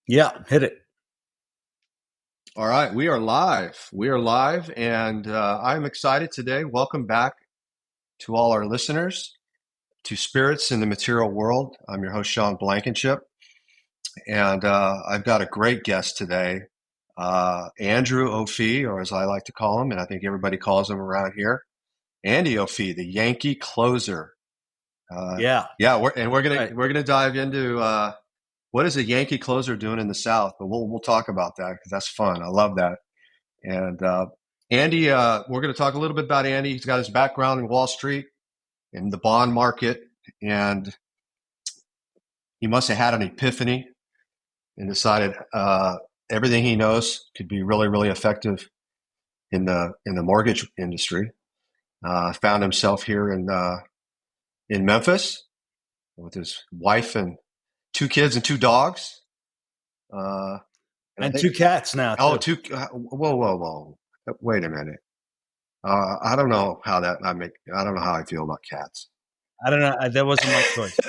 Yeah, hit it. All right, we are live. We are live, and I'm excited today. Welcome back to all our listeners to Spirits in the Material World. I'm your host, Sean Blankenship, and I've got a great guest today, Andrew O'Fee, or as I like to call him, and I think everybody calls him around here, Andy O'Fee, the Yankee Closer. Uh, Yeah. yeah, we're gonna Right. we're gonna dive into what is a Yankee Closer doing in the South, but we'll talk about that because that's fun. I love that. And Andy, we're going to talk a little bit about Andy. He's got his background in Wall Street in the bond market, and he must have had an epiphany and decided everything he knows could be really, really effective in the mortgage industry. Found himself here in Memphis with his wife and two kids and two dogs. Uh, and I And think, two cats now oh, too. two. Whoa, whoa, whoa! Wait a minute. I don't know how that I make. I don't know how I feel about cats. I don't know. That wasn't my choice.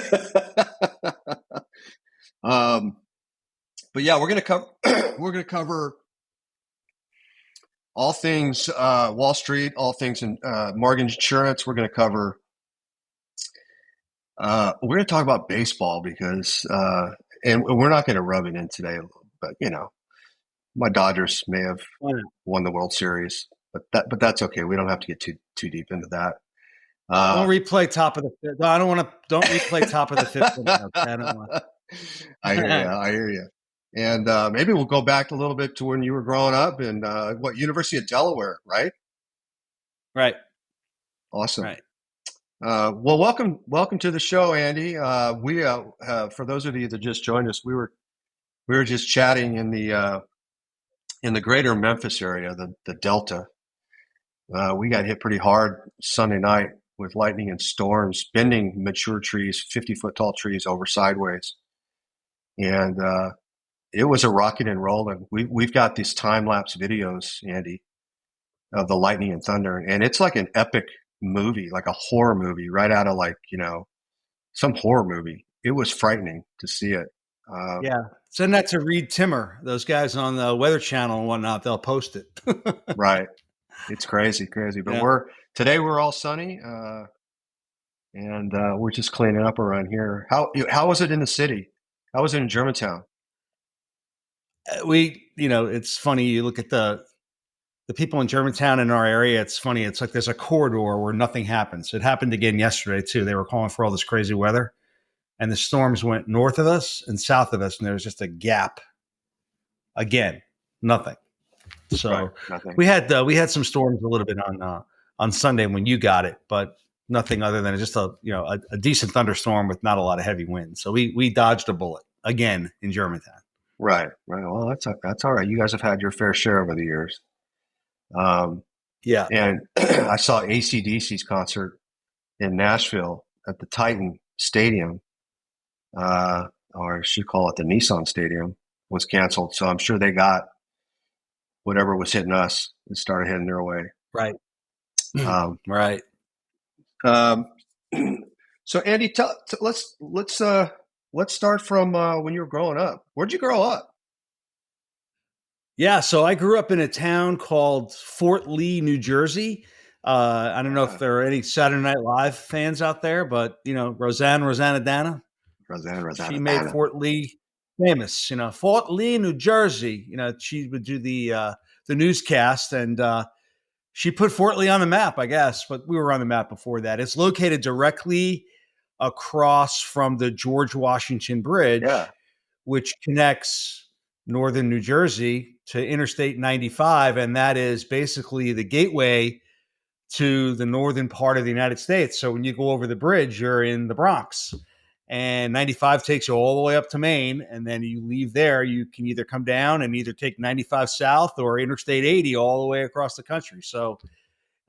um, but yeah, we're gonna cover we're gonna cover all things Wall Street, all things in mortgage insurance. We're gonna talk about baseball because and we're not gonna rub it in today, but my Dodgers may have Why not? won the World Series, but that's okay. We don't have to get too deep into that. Don't Uh, replay top of the fifth. No, I don't want to. Don't replay top of the fifth inning. Okay, I don't want. I hear you. I hear you. And maybe we'll go back a little bit to when you were growing up in University of Delaware, right? Right. Awesome. Right. Well, welcome to the show, Andy. We for those of you that just joined us, we were just chatting in the greater Memphis area, the Delta. We got hit pretty hard Sunday night with lightning and storms, bending mature trees, 50-foot tall trees over sideways, and it was a rocking and rolling. We've got these time lapse videos, Andy, of the lightning and thunder, and it's like an epic movie, like a horror movie, right out of some horror movie. It was frightening to see it. Uh, Yeah. Send that to Reed Timmer. Those guys on the Weather Channel and whatnot. They'll post it. right, it's crazy, crazy. But Yeah. we're all sunny, and we're just cleaning up around here. How was it in the city? How was it in Germantown? It's funny. You look at the people in Germantown in our area. It's funny. It's like there's a corridor where nothing happens. It happened again yesterday too. They were calling for all this crazy weather, and the storms went north of us and south of us, and there was just a gap. Again, nothing. Right, So nothing. we had some storms a little bit on Sunday when you got it, but nothing other than just a decent thunderstorm with not a lot of heavy wind. So we dodged a bullet again in Germantown. Right, right. Well, that's all right. You guys have had your fair share over the years. Um, Yeah. and I saw AC/DC's concert in Nashville at the Titan Stadium, or I should call it the Nissan Stadium, was canceled. So I'm sure they got whatever was hitting us and started heading their way. Right. Um, Right. um, so Andy, let's start from when you were growing up. Where'd you grow up? Yeah. So I grew up in a town called Fort Lee, New Jersey. I don't know if Uh, there are any Saturday Night Live fans out there, but Rosanna Dana, she made Rosanna. Fort Lee famous. Fort Lee, New Jersey. She would do the newscast, and she put Fort Lee on the map, I guess. But we were on the map before that. It's located directly across from the George Washington Yeah. Bridge, which connects northern New Jersey to Interstate 95, and that is basically the gateway to the northern part of the United States. So when you go over the bridge, you're in the Bronx. And 95 takes you all the way up to Maine. And then you leave there, you can either come down and either take 95 south or Interstate 80 all the way across the country. So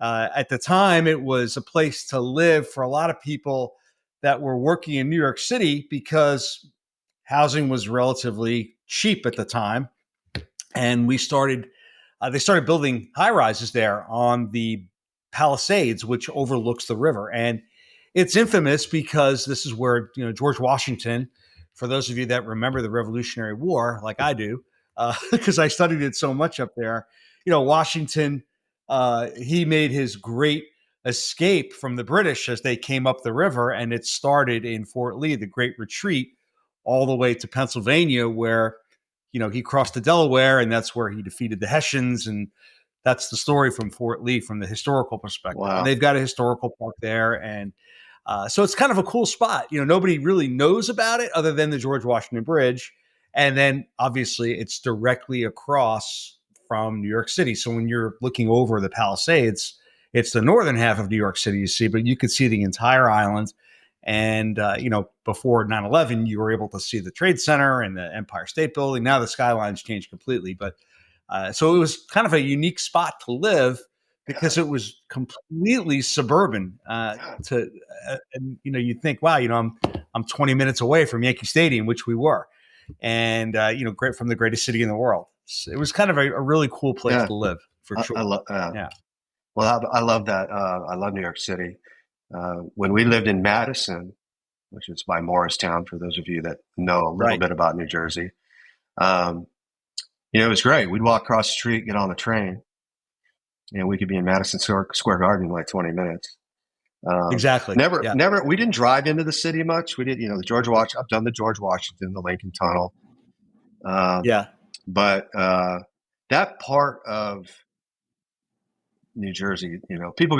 at the time, it was a place to live for a lot of people that were working in New York City because housing was relatively cheap at the time. And they started building high rises there on the Palisades, which overlooks the river. And it's infamous because this is where George Washington for those of you that remember the Revolutionary War, like I do, because I studied it so much up there, Washington, he made his great escape from the British as they came up the river, and it started in Fort Lee, the Great Retreat, all the way to Pennsylvania, where he crossed the Delaware, and that's where he defeated the Hessians, and that's the story from Fort Lee from the historical perspective. Wow. And they've got a historical park there, and so it's kind of a cool spot. Nobody really knows about it other than the George Washington Bridge, and then obviously it's directly across from New York City. So when you're looking over the Palisades, it's the northern half of New York City you see, but you could see the entire island. And, before 9/11, you were able to see the Trade Center and the Empire State Building. Now the skyline's changed completely. But so it was kind of a unique spot to live because it was completely suburban. And you think, wow, I'm 20 minutes away from Yankee Stadium, which we were, and great from the greatest city in the world. So it was kind of a really cool place to live for sure. Yeah. Well, I love that. I love New York City. When we lived in Madison, which is by Morristown, for those of you that know a little bit about New Jersey, it was great. We'd walk across the street, get on the train, and we could be in Madison Square Garden in like 20 minutes. Exactly. Never. We didn't drive into the city much. We did, the George Washington. I've done the George Washington, the Lincoln Tunnel. But that part of New Jersey, people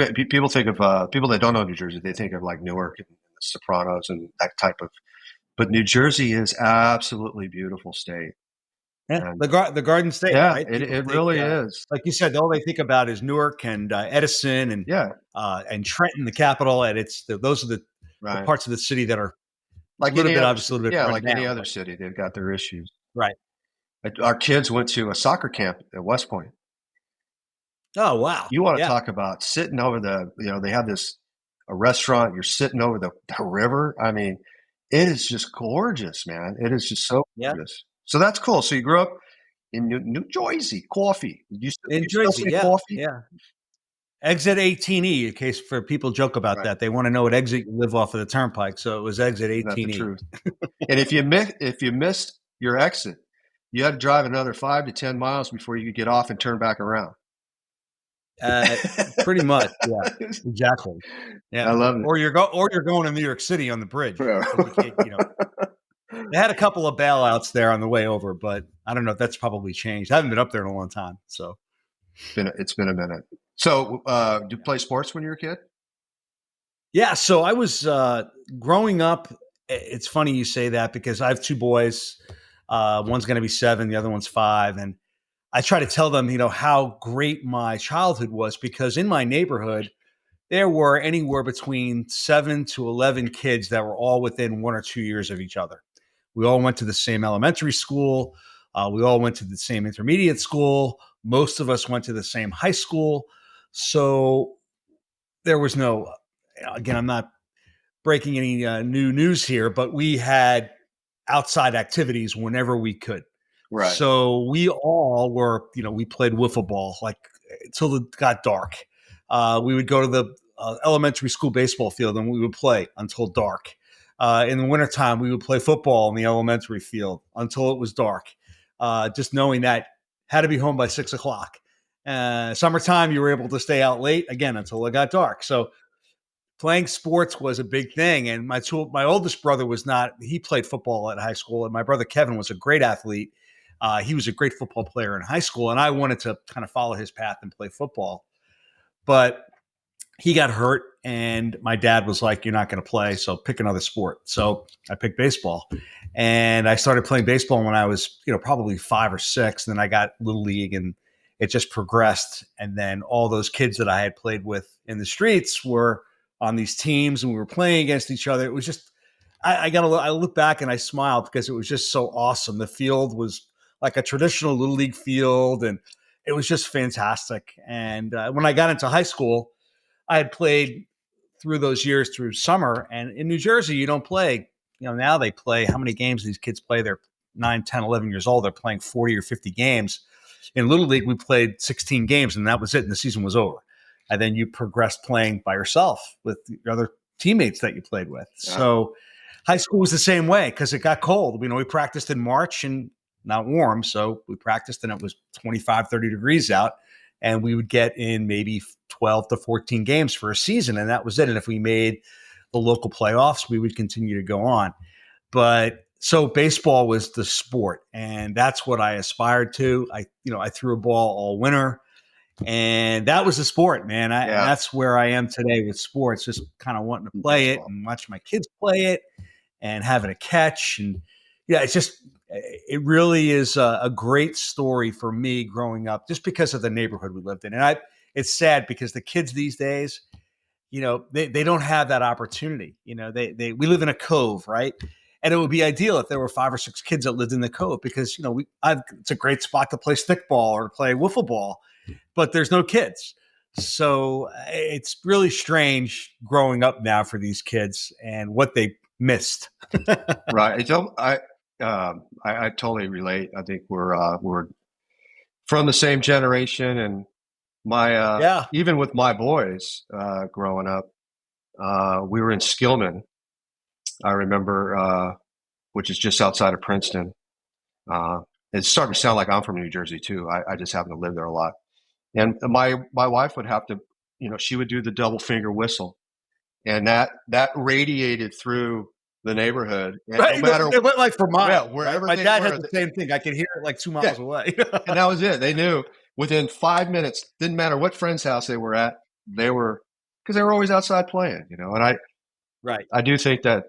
think of people that don't know New Jersey, they think of like Newark and the Sopranos and that type of. But New Jersey is absolutely beautiful state. Yeah, and the Garden State. Yeah, right? it really is. Like you said, all they think about is Newark and Edison and Trenton, the capital, and those are the parts of the city that are like a little bit obviously like any other city. They've got their issues. Right. Our kids went to a soccer camp at West Point. Oh, wow. You want to talk about sitting over they have a restaurant, you're sitting over the river. I mean, it is just gorgeous, man. It is just so gorgeous. So that's cool. So you grew up in New Jersey, coffee. You still say coffee? Yeah. Exit 18E, in case for people joke about that. They want to know what exit you live off of the turnpike. So it was exit 18E. That's the truth. And if you missed your exit, you had to drive another 5 to 10 miles before you could get off and turn back around. Pretty much, yeah, exactly. Yeah, I love it. Or you're going to New York City on the bridge. They had a couple of bailouts there on the way over, but I don't know if that's probably changed. I haven't been up there in a long time, so it's been a minute. So, did you play sports when you were a kid? Yeah, so I was growing up. It's funny you say that because I have two boys. One's going to be 7, the other one's 5, and I try to tell them, how great my childhood was because in my neighborhood, there were anywhere between 7 to 11 kids that were all within 1 or 2 years of each other. We all went to the same elementary school. We all went to the same intermediate school. Most of us went to the same high school. So there was no, again, I'm not breaking any new news here, but we had outside activities whenever we could. Right. So we all were, we played wiffle ball like until it got dark. We would go to the elementary school baseball field and we would play until dark. In the wintertime, we would play football in the elementary field until it was dark. Just knowing that had to be home by 6 o'clock. Summertime, you were able to stay out late again until it got dark. So playing sports was a big thing. And my oldest brother he played football at high school. And my brother Kevin was a great athlete. He was a great football player in high school. And I wanted to kind of follow his path and play football. But he got hurt and my dad was like, you're not going to play, so pick another sport. So I picked baseball and I started playing baseball when I was, probably 5 or 6. And then I got Little League and it just progressed. And then all those kids that I had played with in the streets were on these teams and we were playing against each other. It was just, I look back and I smiled because it was just so awesome. The field was like a traditional Little League field and it was just fantastic. And when I got into high school, I had played through those years through summer. And in New Jersey, you don't play, now they play, how many games these kids play? They're 9, 10, 11 years old. They're playing 40 or 50 games. In Little League, we played 16 games and that was it. And the season was over. And then you progressed playing by yourself with your other teammates that you played with. Yeah. So High school was the same way because it got cold. We practiced in March and not warm. So we practiced and it was 25, 30 degrees out. And we would get in maybe 12 to 14 games for a season. And that was it. And if we made the local playoffs, we would continue to go on. But so baseball was the sport. And that's what I aspired to. I threw a ball all winter. And that was the sport, man. And Yeah, that's where I am today with sports, just kind of wanting to play it baseball. and watch my kids play it and having a catch. And yeah, it really is a great story for me growing up just because of the neighborhood we lived in. And it's sad because the kids these days, they don't have that opportunity. We live in a cove, right? And it would be ideal if there were 5 or 6 kids that lived in the cove because, it's a great spot to play stickball or play wiffle ball, but there's no kids. So it's really strange growing up now for these kids and what they missed. Right. I totally relate. I think we're from the same generation, and my Yeah. even with my boys growing up, we were in Skillman. I remember, which is just outside of Princeton. Uh, it's starting to sound like I'm from New Jersey too. I just happen to live there a lot. And my wife would have to, she would do the double finger whistle, and that radiated through the neighborhood. And no Right. matter, It went like for yeah, mine, right? wherever My they dad had were, the same thing. I could hear it like 2 yeah, miles away. and that was it. They knew within 5 minutes. Didn't matter what friend's house they were at. They were because they were always outside playing. And Right. I do think that,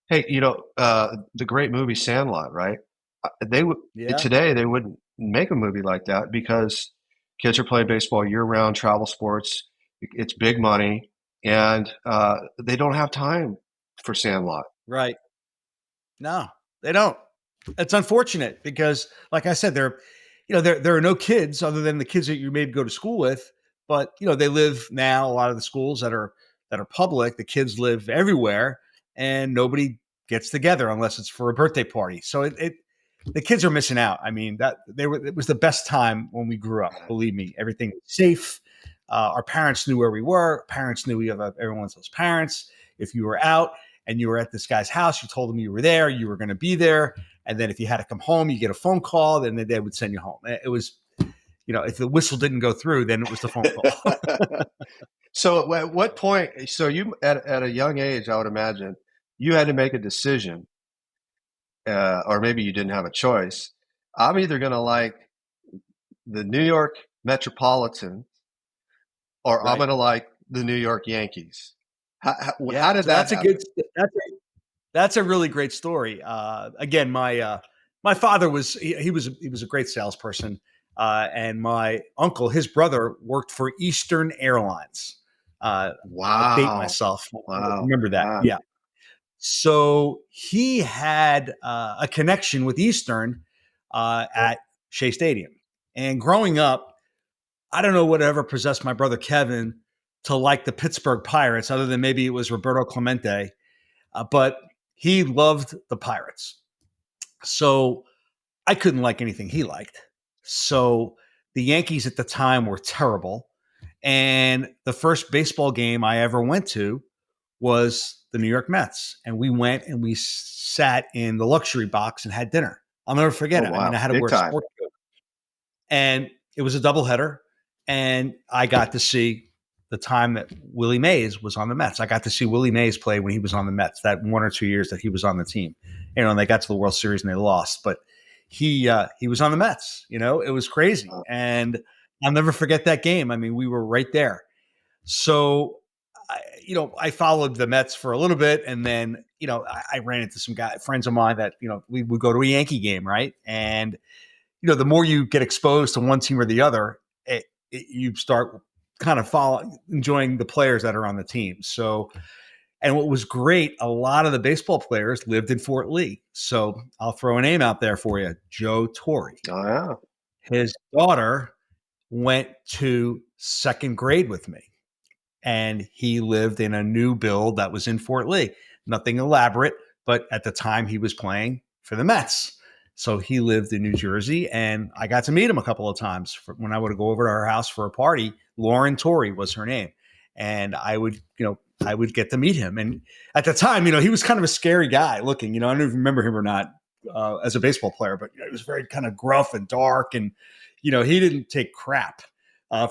hey, the great movie Sandlot, right? They would Yeah. today they wouldn't make a movie like that because kids are playing baseball year round, travel sports. It's big money, and they don't have time for Sandlot. Right. No, they don't. It's unfortunate because, like I said, there are no kids other than the kids that you maybe go to school with. But they live now. A lot of the schools that are public, the kids live everywhere, and nobody gets together unless it's for a birthday party. So the kids are missing out. I mean, it was the best time when we grew up. Believe me, everything was safe. Our parents knew where we were. Parents knew everyone else's parents. If you were out and you were at this guy's house, you told them you were there, you were going to be there. And then if you had to come home, you get a phone call, then they would send you home. It was, if the whistle didn't go through, then it was the phone call. So at what point? So you at a young age, I would imagine you had to make a decision, or maybe you didn't have a choice. I'm either going to like the New York Metropolitan, or I'm Right. going to like the New York Yankees. How Yeah. did So that happen? that's a really great story. Again, my father he was a great salesperson, and my uncle, his brother, worked for Eastern Airlines. I'll date Wow. myself. I Wow. remember that. Wow. Yeah. So he had a connection with Eastern at Shea Stadium, and growing up, I don't know whatever possessed my brother Kevin to like the Pittsburgh Pirates, other than maybe it was Roberto Clemente, but he loved the Pirates. So I couldn't like anything he liked. So the Yankees at the time were terrible. And the first baseball game I ever went to was the New York Mets. And we went and we sat in the luxury box and had dinner. I'll never forget Oh, it. I mean, I wow. had to Big wear a time. sport coat. And it was a doubleheader. And I got to see the time that Willie Mays was on the Mets. I got to see Willie Mays play when he was on the Mets, that 1 or 2 years that he was on the team. And they got to the World Series and they lost. But he was on the Mets. It was crazy. And I'll never forget that game. I mean, we were right there. So I followed the Mets for a little bit, and then I ran into some friends of mine that we would go to a Yankee game, right? And the more you get exposed to one team or the other, you start kind of enjoying the players that are on the team. So, and what was great, a lot of the baseball players lived in Fort Lee. So I'll throw a name out there for you, Joe Torre. Oh, yeah. His daughter went to second grade with me, and he lived in a new build that was in Fort Lee. Nothing elaborate, but at the time he was playing for the Mets. So he lived in New Jersey, and I got to meet him a couple of times when I would go over to her house for a party. Lauren Torrey was her name. And I would, I would get to meet him. And at the time, he was kind of a scary guy looking. I don't even remember him or not as a baseball player, but he was very kind of gruff and dark, and he didn't take crap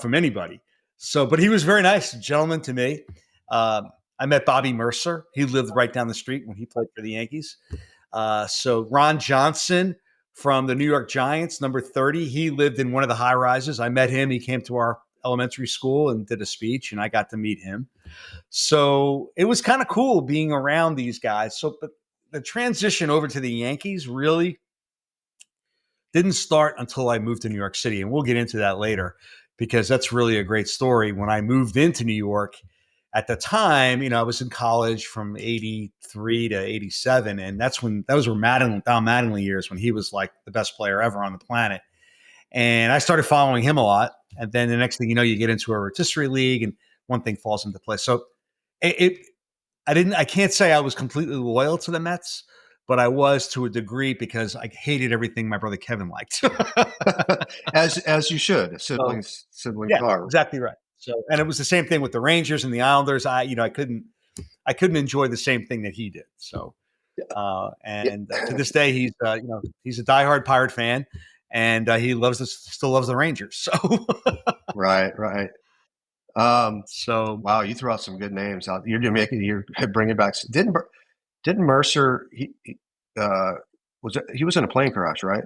from anybody. So, but he was very nice, a gentleman to me. I met Bobby Mercer. He lived right down the street when he played for the Yankees. So Ron Johnson from the New York Giants, number 30, he lived in one of the high rises. I met him. He came to our elementary school and did a speech, and I got to meet him. So it was kind of cool being around these guys. So, but the transition over to the Yankees really didn't start until I moved to New York City. And we'll get into that later because that's really a great story. When I moved into New York at the time, I was in college from 83 to 87. And those were Don Mattingly years when he was like the best player ever on the planet. And I started following him a lot. And then the next thing you know, you get into a rotisserie league and one thing falls into place. So I can't say I was completely loyal to the Mets, but I was to a degree because I hated everything my brother Kevin liked. as you should. Siblings yeah, are. exactly right. So, and it was the same thing with the Rangers and the Islanders. I couldn't enjoy the same thing that he did. So, to this day, he's a diehard Pirate fan, and he still loves the Rangers. So, right. So wow, you threw out some good names out. You're bringing back. Didn't Mercer? He was in a plane crash, right?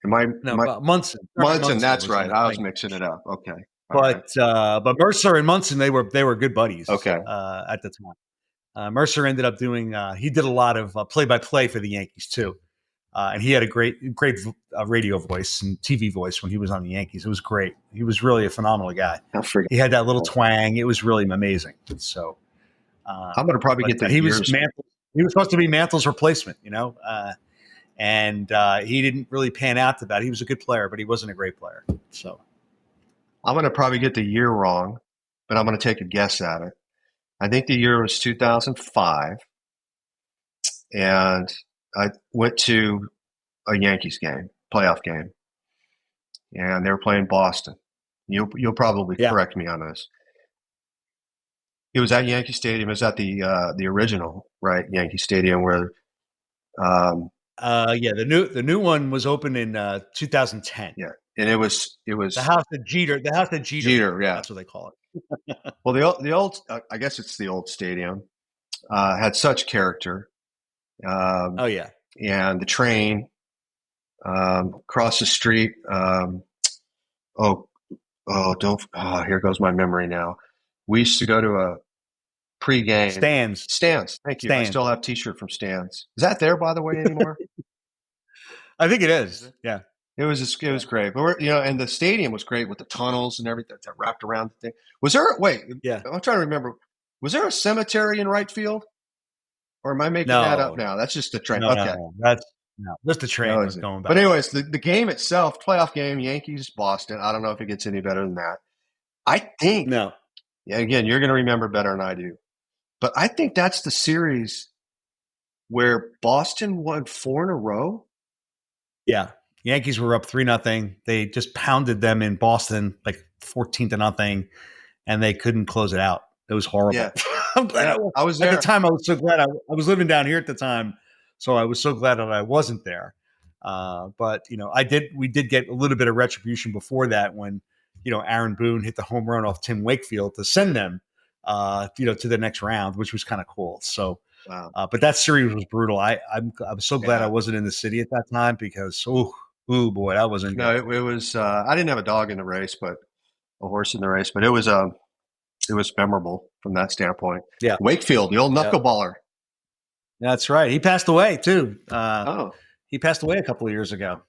Munson. Munson, that's right. I was mixing it up. Okay, but Mercer and Munson, they were good buddies. Okay, at the time, Mercer ended up doing. He did a lot of play-by-play for the Yankees too, and he had a great radio voice and TV voice when he was on the Yankees. It was great. He was really a phenomenal guy. He had that little twang. It was really amazing. So I'm going to probably get that. He was supposed to be Mantle's replacement, and he didn't really pan out to that. He was a good player, but he wasn't a great player. So I'm going to probably get the year wrong, but I'm going to take a guess at it. I think the year was 2005, and I went to a Yankees game, playoff game, and they were playing Boston. You'll probably correct me on this. It was at Yankee Stadium. It was at the original, right, Yankee Stadium where. The new one was opened in 2010. Yeah, and it was the house of Jeter. The house of Jeter. Jeter, yeah, that's what they call it. Well, the old I guess it's the old stadium had such character. And the train across the street. Here goes my memory now. We used to go to a pregame Stands. Thank you. I still have a T-shirt from Stands. Is that there, by the way, anymore? I think it is. Yeah. It was great. But and the stadium was great with the tunnels and everything that wrapped around the thing. Was there? Wait. Yeah. I'm trying to remember. Was there a cemetery in right field? Or am I making that up now? That's just the train. Okay. That's just the train going back. But anyways, the game itself, playoff game, Yankees, Boston. I don't know if it gets any better than that. I think. No. Yeah. Again, you're going to remember better than I do. But I think that's the series where Boston won 4 in a row. Yeah. Yankees were up 3-0. They just pounded them in Boston like 14-0, and they couldn't close it out. It was horrible. Yeah. I'm glad I was there. At the time, I was so glad I was living down here at the time. So I was so glad that I wasn't there. But we did get a little bit of retribution before that when, Aaron Boone hit the home run off Tim Wakefield to send them, to the next round, which was kind of cool. So, wow. But that series was brutal. I was so glad I wasn't in the city at that time because, oh boy, that wasn't good. No, it was, I didn't have a dog in the race, but a horse in the race, but it was memorable from that standpoint. Yeah. Wakefield, the old knuckleballer. That's right. He passed away too. He passed away a couple of years ago.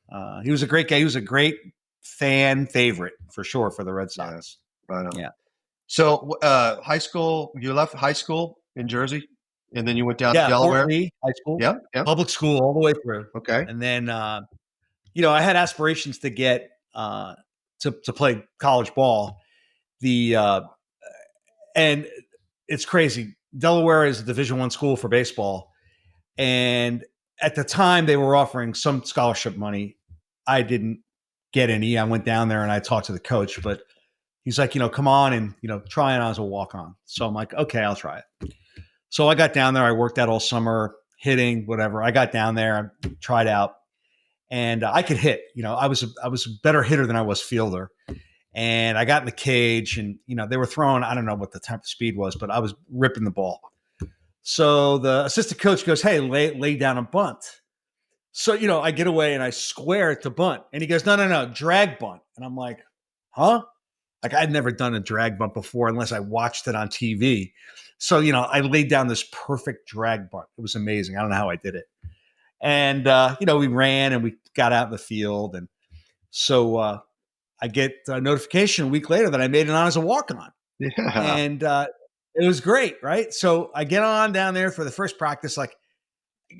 He was a great guy. He was a great fan favorite for sure for the Red Sox. Yeah. Right on. Yeah. So high school, you left high school in Jersey and then you went down to Delaware? Fort Lee High School. Yeah. Public school all the way through. Okay. And then, I had aspirations to get to play college ball. And it's crazy. Delaware is a Division I school for baseball. And at the time they were offering some scholarship money. I didn't get any. I went down there and I talked to the coach, but He's like, come on and, try it on as a walk on. So I'm like, okay, I'll try it. So I got down there. I worked out all summer, hitting, whatever. I got down there, I tried out, and I could hit. I was a better hitter than I was fielder. And I got in the cage, and they were throwing. I don't know what the type of speed was, but I was ripping the ball. So the assistant coach goes, "Hey, lay down and bunt." So I get away and I square it to bunt, and he goes, "No, no, no, drag bunt." And I'm like, "Huh?" Like I'd never done a drag bunt before unless I watched it on TV. So I laid down this perfect drag bunt. It was amazing. I don't know how I did it. And we ran and we got out in the field, and so I get a notification a week later that I made it on as a walk on. Yeah. And it was great, right? So I get on down there for the first practice. Like,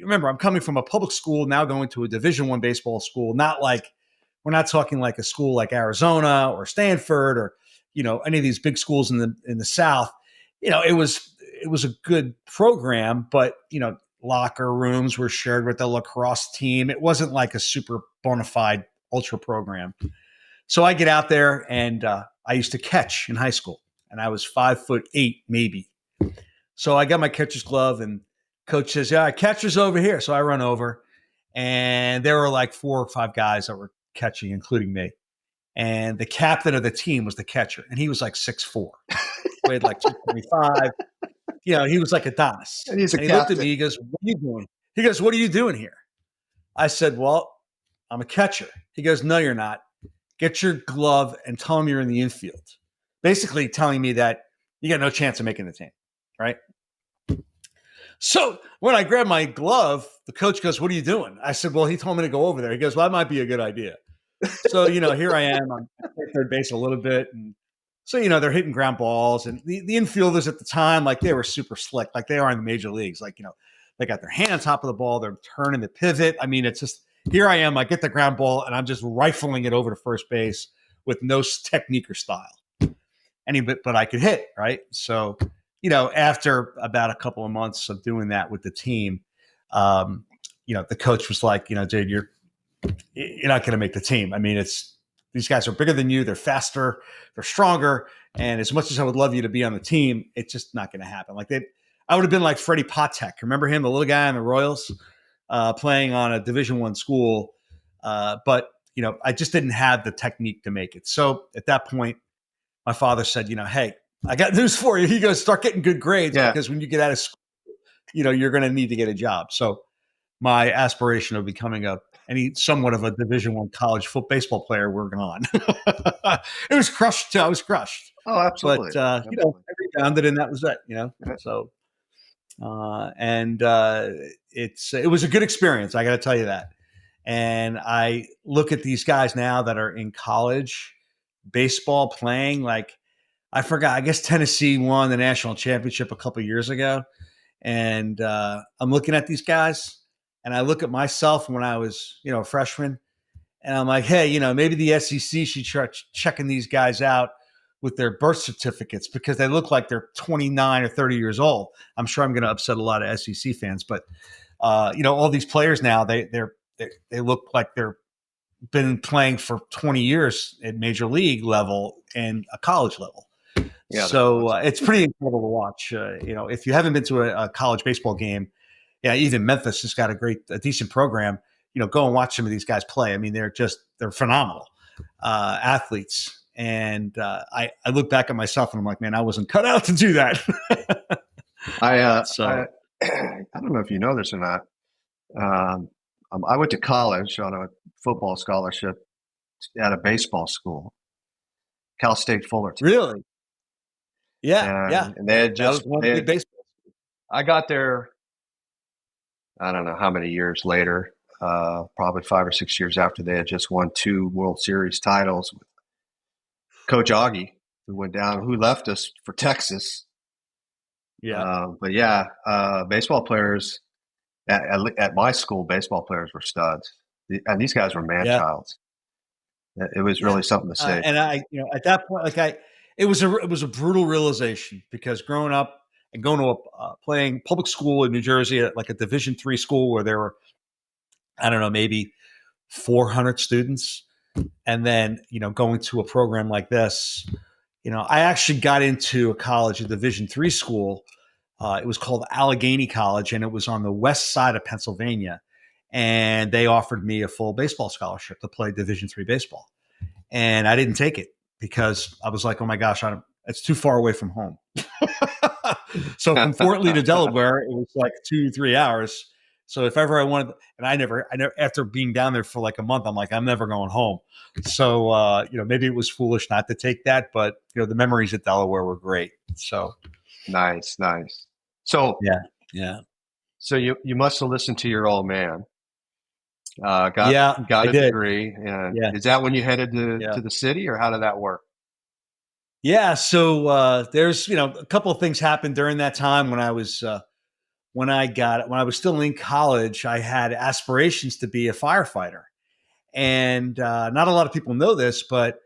remember, I'm coming from a public school, now going to a Division I baseball school. Not like we're not talking like a school like Arizona or Stanford or any of these big schools in the South. It was a good program, but locker rooms were shared with the lacrosse team. It wasn't like a super bona fide ultra program. So I get out there, and I used to catch in high school, and I was 5'8", maybe. So I got my catcher's glove, and coach says, "Yeah, catcher's over here." So I run over, and there were like 4 or 5 guys that were catching, including me. And the captain of the team was the catcher, and he was like 6'4", weighed like 225. He was like Adonis. And he's a And he looked at captain. me. He goes, "What are you doing?" He goes, "What are you doing here?" I said, "Well, I'm a catcher." He goes, "No, you're not. Get your glove and tell him you're in the infield." Basically telling me that you got no chance of making the team, right? So when I grabbed my glove, the coach goes, "What are you doing?" I said, "Well, he told me to go over there." He goes, "Well, that might be a good idea." So, here I am. I'm at third base a little bit. And so, they're hitting ground balls. And the infielders at the time, like they were super slick, like they are in the major leagues. Like, they got their hand on top of the ball. They're turning the pivot. I mean, it's just, here I am. I get the ground ball and I'm just rifling it over to first base with no technique or style. But I could hit, right? So, after about a couple of months of doing that with the team, the coach was like, "Dude, you're not going to make the team. I mean, these guys are bigger than you. They're faster. They're stronger. And as much as I would love you to be on the team, it's just not going to happen." I would have been like Freddie Patek. Remember him, the little guy on the Royals, playing on a Division I school. But I just didn't have the technique to make it. So at that point, my father said, "Hey, I got news for you." He goes, "Start getting good grades because when you get out of school, you're going to need to get a job." So my aspiration of becoming somewhat of a Division I college baseball player were gone. It was crushed. I was crushed, Oh, but absolutely. Absolutely. I rebounded, and that was it. Yeah. So and it was a good experience. I got to tell you that. And I look at these guys now that are in college baseball playing. Like I forgot. I guess Tennessee won the national championship a couple years ago, and I'm looking at these guys, and I look at myself when I was, a freshman, and I'm like, hey, maybe the SEC should start checking these guys out with their birth certificates because they look like they're 29 or 30 years old. I'm sure I'm going to upset a lot of SEC fans, but all these players now, they look like they're been playing for 20 years at major league level and a college level. Yeah. So it's pretty incredible to watch. If you haven't been to a college baseball game, yeah, even Memphis has got a decent program. Go and watch some of these guys play. I mean, they're phenomenal athletes. And I look back at myself and I'm like, man, I wasn't cut out to do that. I don't know if you know this or not. I went to college on a football scholarship at a baseball school, Cal State Fullerton. Really? Yeah, yeah. And they had That was one big baseball. I got there, I don't know how many years later, probably 5 or 6 years after they had just won 2 World Series titles with Coach Augie, who left us for Texas. Yeah. But yeah, baseball players at my school, baseball players were studs, and these guys were Yeah. man-childs. It was really something to see. And at that point, it was a brutal realization because growing up and going to playing public school in New Jersey at like a Division III school where there were, I don't know, maybe 400 students, and then going to a program like this, I actually got into a college, a Division III school. It was called Allegheny College, and it was on the west side of Pennsylvania. And they offered me a full baseball scholarship to play Division III baseball, and I didn't take it because I was like, "Oh my gosh, it's too far away from home." So from Fort Lee to Delaware, it was like 2, 3 hours. So if ever I wanted, and I never, after being down there for like a month, I'm like, I'm never going home. So maybe it was foolish not to take that, but the memories at Delaware were great. So Nice, nice. So, yeah, yeah, so you must have listened to your old man. Got yeah, got I a did. degree, and Yeah, is that when you headed to yeah, the city, or how did that work? yeah. So there's a couple of things happened during that time when I was still in college. I had aspirations to be a firefighter. And not a lot of people know this, but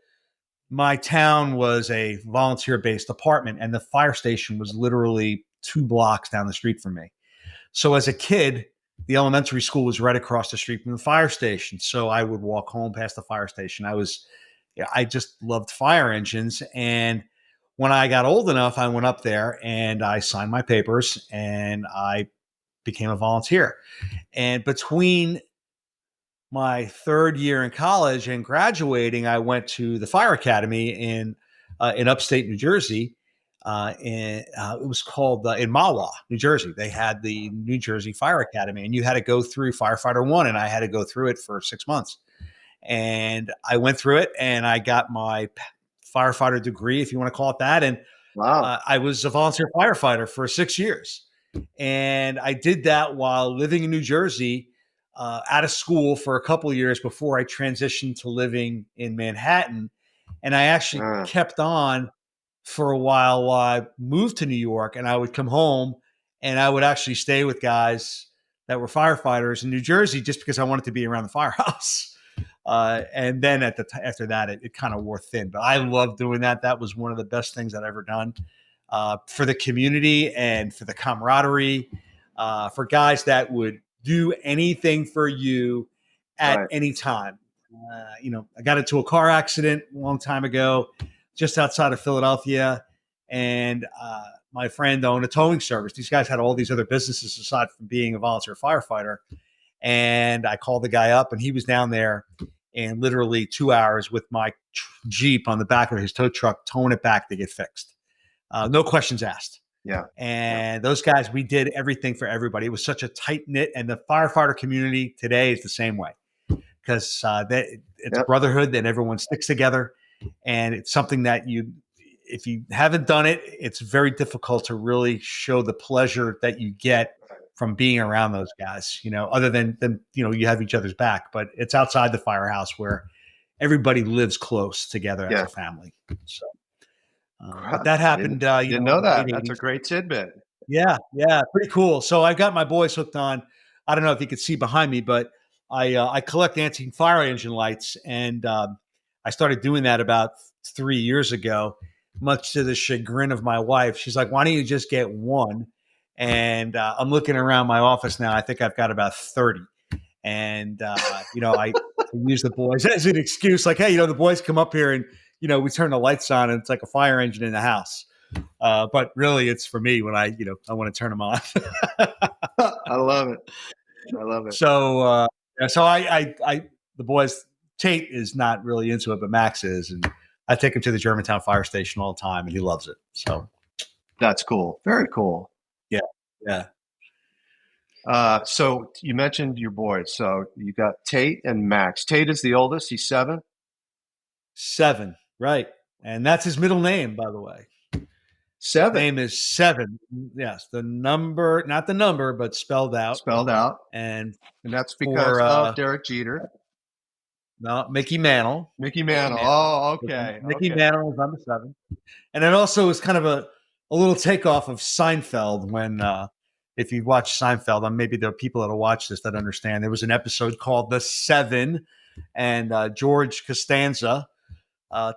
my town was a volunteer based department, and the fire station was literally 2 blocks down the street from me. So as a kid, the elementary school was right across the street from the fire station. So I would walk home past the fire station. I just loved fire engines. And when I got old enough, I went up there and I signed my papers and I became a volunteer. And between my third year in college and graduating, I went to the fire academy in upstate New Jersey. It was called in Mahwah, New Jersey. They had the New Jersey Fire Academy, and you had to go through Firefighter 1, and I had to go through it for 6 months. And I went through it, and I got my firefighter degree, if you want to call it that. And Wow. I was a volunteer firefighter for 6 years. And I did that while living in New Jersey, out of school for a couple of years before I transitioned to living in Manhattan. And I actually Uh, kept on for a while I moved to New York, and I would come home and I would actually stay with guys that were firefighters in New Jersey just because I wanted to be around the firehouse. And then after that, it kind of wore thin. But I loved doing that. That was one of the best things I'd ever done for the community and for the camaraderie, for guys that would do anything for you at right. any time. I got into a car accident a long time ago, just outside of Philadelphia, and my friend owned a towing service. These guys had all these other businesses aside from being a volunteer firefighter. And I called the guy up, and he was down there in literally 2 hours with my Jeep on the back of his tow truck, towing it back to get fixed. No questions asked. Yeah. Yeah. And those guys, we did everything for everybody. It was such a tight knit, and the firefighter community today is the same way because it's a Yep. brotherhood and everyone sticks together. And it's something that if you haven't done it, it's very difficult to really show the pleasure that you get from being around those guys, other than you have each other's back, but it's outside the firehouse where everybody lives close together as Yeah. a family. So, but Crap. that Didn't happened, didn't in know the late that. That's a 80s. great tidbit. Yeah, yeah, pretty cool. So I got my boys hooked on. I don't know if you could see behind me, but I collect antique fire engine lights, and I started doing that about 3 years ago. Much to the chagrin of my wife, she's like, "Why don't you just get one?" And I'm looking around my office now. I think I've got about 30, and I use the boys as an excuse, like, "Hey, the boys come up here and we turn the lights on, and it's like a fire engine in the house." But really, it's for me when I want to turn them on. I love it. I love it. So, yeah, so the boys, Tate is not really into it, but Max is, and I take him to the Germantown fire station all the time, and he loves it. So, That's cool. Very cool. yeah, yeah, So you mentioned your boys. So you got Tate and Max. Tate is the oldest. He's 7. 7, right? And that's his middle name, by the way. His 7 name is Seven. Yes, the number, not the number, but spelled out. spelled out. And And that's because for of Derek Jeter. no, Mickey Mantle. Mickey Mickey Mantle. Mantle. Oh, okay. Mickey Okay. Mantle is number 7. And it also is kind of a little takeoff of Seinfeld when, if you watch Seinfeld, maybe there are people that'll watch this that understand. There was an episode called The Seven, and George Costanza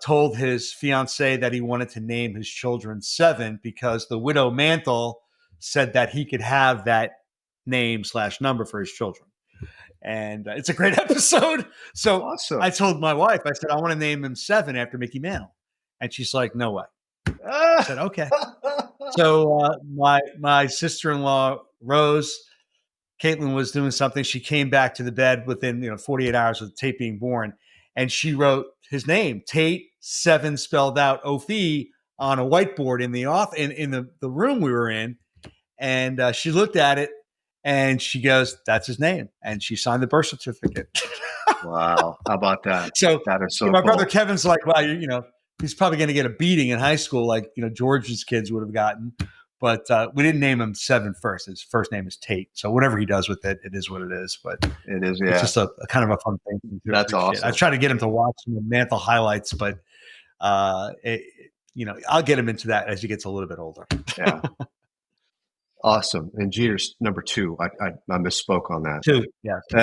told his fiancee that he wanted to name his children Seven because the widow Mantle said that he could have that name/number for his children. And it's a great episode. So I Awesome. told my wife, I said, I want to name him Seven after Mickey Mantle. And she's like, no way. I said, okay. So my sister-in-law, Rose, Caitlin was doing something. She came back to the bed within 48 hours of Tate being born, and she wrote his name, Tate, 7 spelled out Ophi, on a whiteboard in the in the room we were in. And she looked at it and she goes, "That's his name," and she signed the birth certificate. Wow. How about that? So That is so my cool. brother Kevin's like, "Well, he's probably going to get a beating in high school, like George's kids would have gotten." But we didn't name him Seven first. His first name is Tate. So whatever he does with it, it is what it is. But It is, it's yeah. just a kind of a fun thing to That's appreciate. awesome. I try to get him to watch some Mantle highlights, but I'll get him into that as he gets a little bit older. Yeah. Awesome. And Jeter's number 2. I misspoke on that. 2, yeah. 2,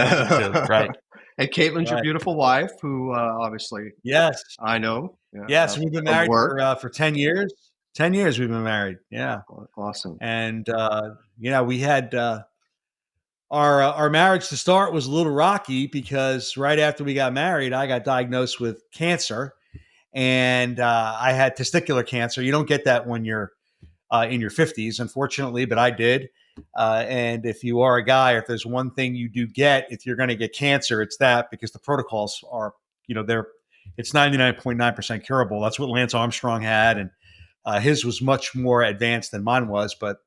right. And Caitlin's your beautiful wife, who obviously, yes, I know. Yes, we've been married work. for 10 years. 10 years we've been married. Yeah. Awesome. And we had our marriage to start was a little rocky because right after we got married, I got diagnosed with cancer, and I had testicular cancer. You don't get that when you're in your 50s, unfortunately, but I did. And if you are a guy, if there's one thing you do get, if you're going to get cancer, it's that, because the protocols are, it's 99.9% curable. That's what Lance Armstrong had. And his was much more advanced than mine was. But,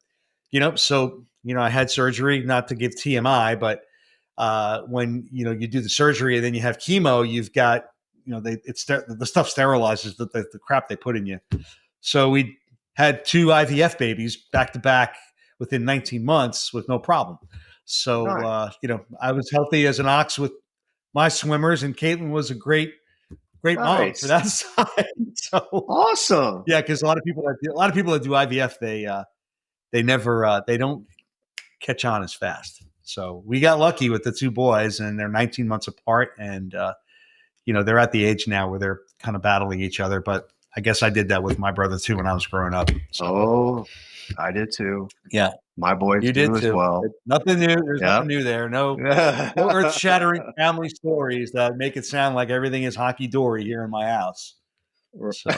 I had surgery, not to give TMI, but when, you do the surgery and then you have chemo, you've got, the stuff sterilizes the crap they put in you. So we had 2 IVF babies back to back within 19 months with no problem. So, Nice. I was healthy as an ox with my swimmers, and Caitlin was a great mom for that side. So awesome. Yeah, because a lot of people that do IVF, they don't catch on as fast. So we got lucky with the 2 boys, and they're 19 months apart, and they're at the age now where they're kind of battling each other. But I guess I did that with my brother too when I was growing up. So. Oh, I did too. Yeah. My boys You did do too. as well. Nothing new. There's nothing new there. No earth-shattering family stories that make it sound like everything is honky-dory here in my house. So,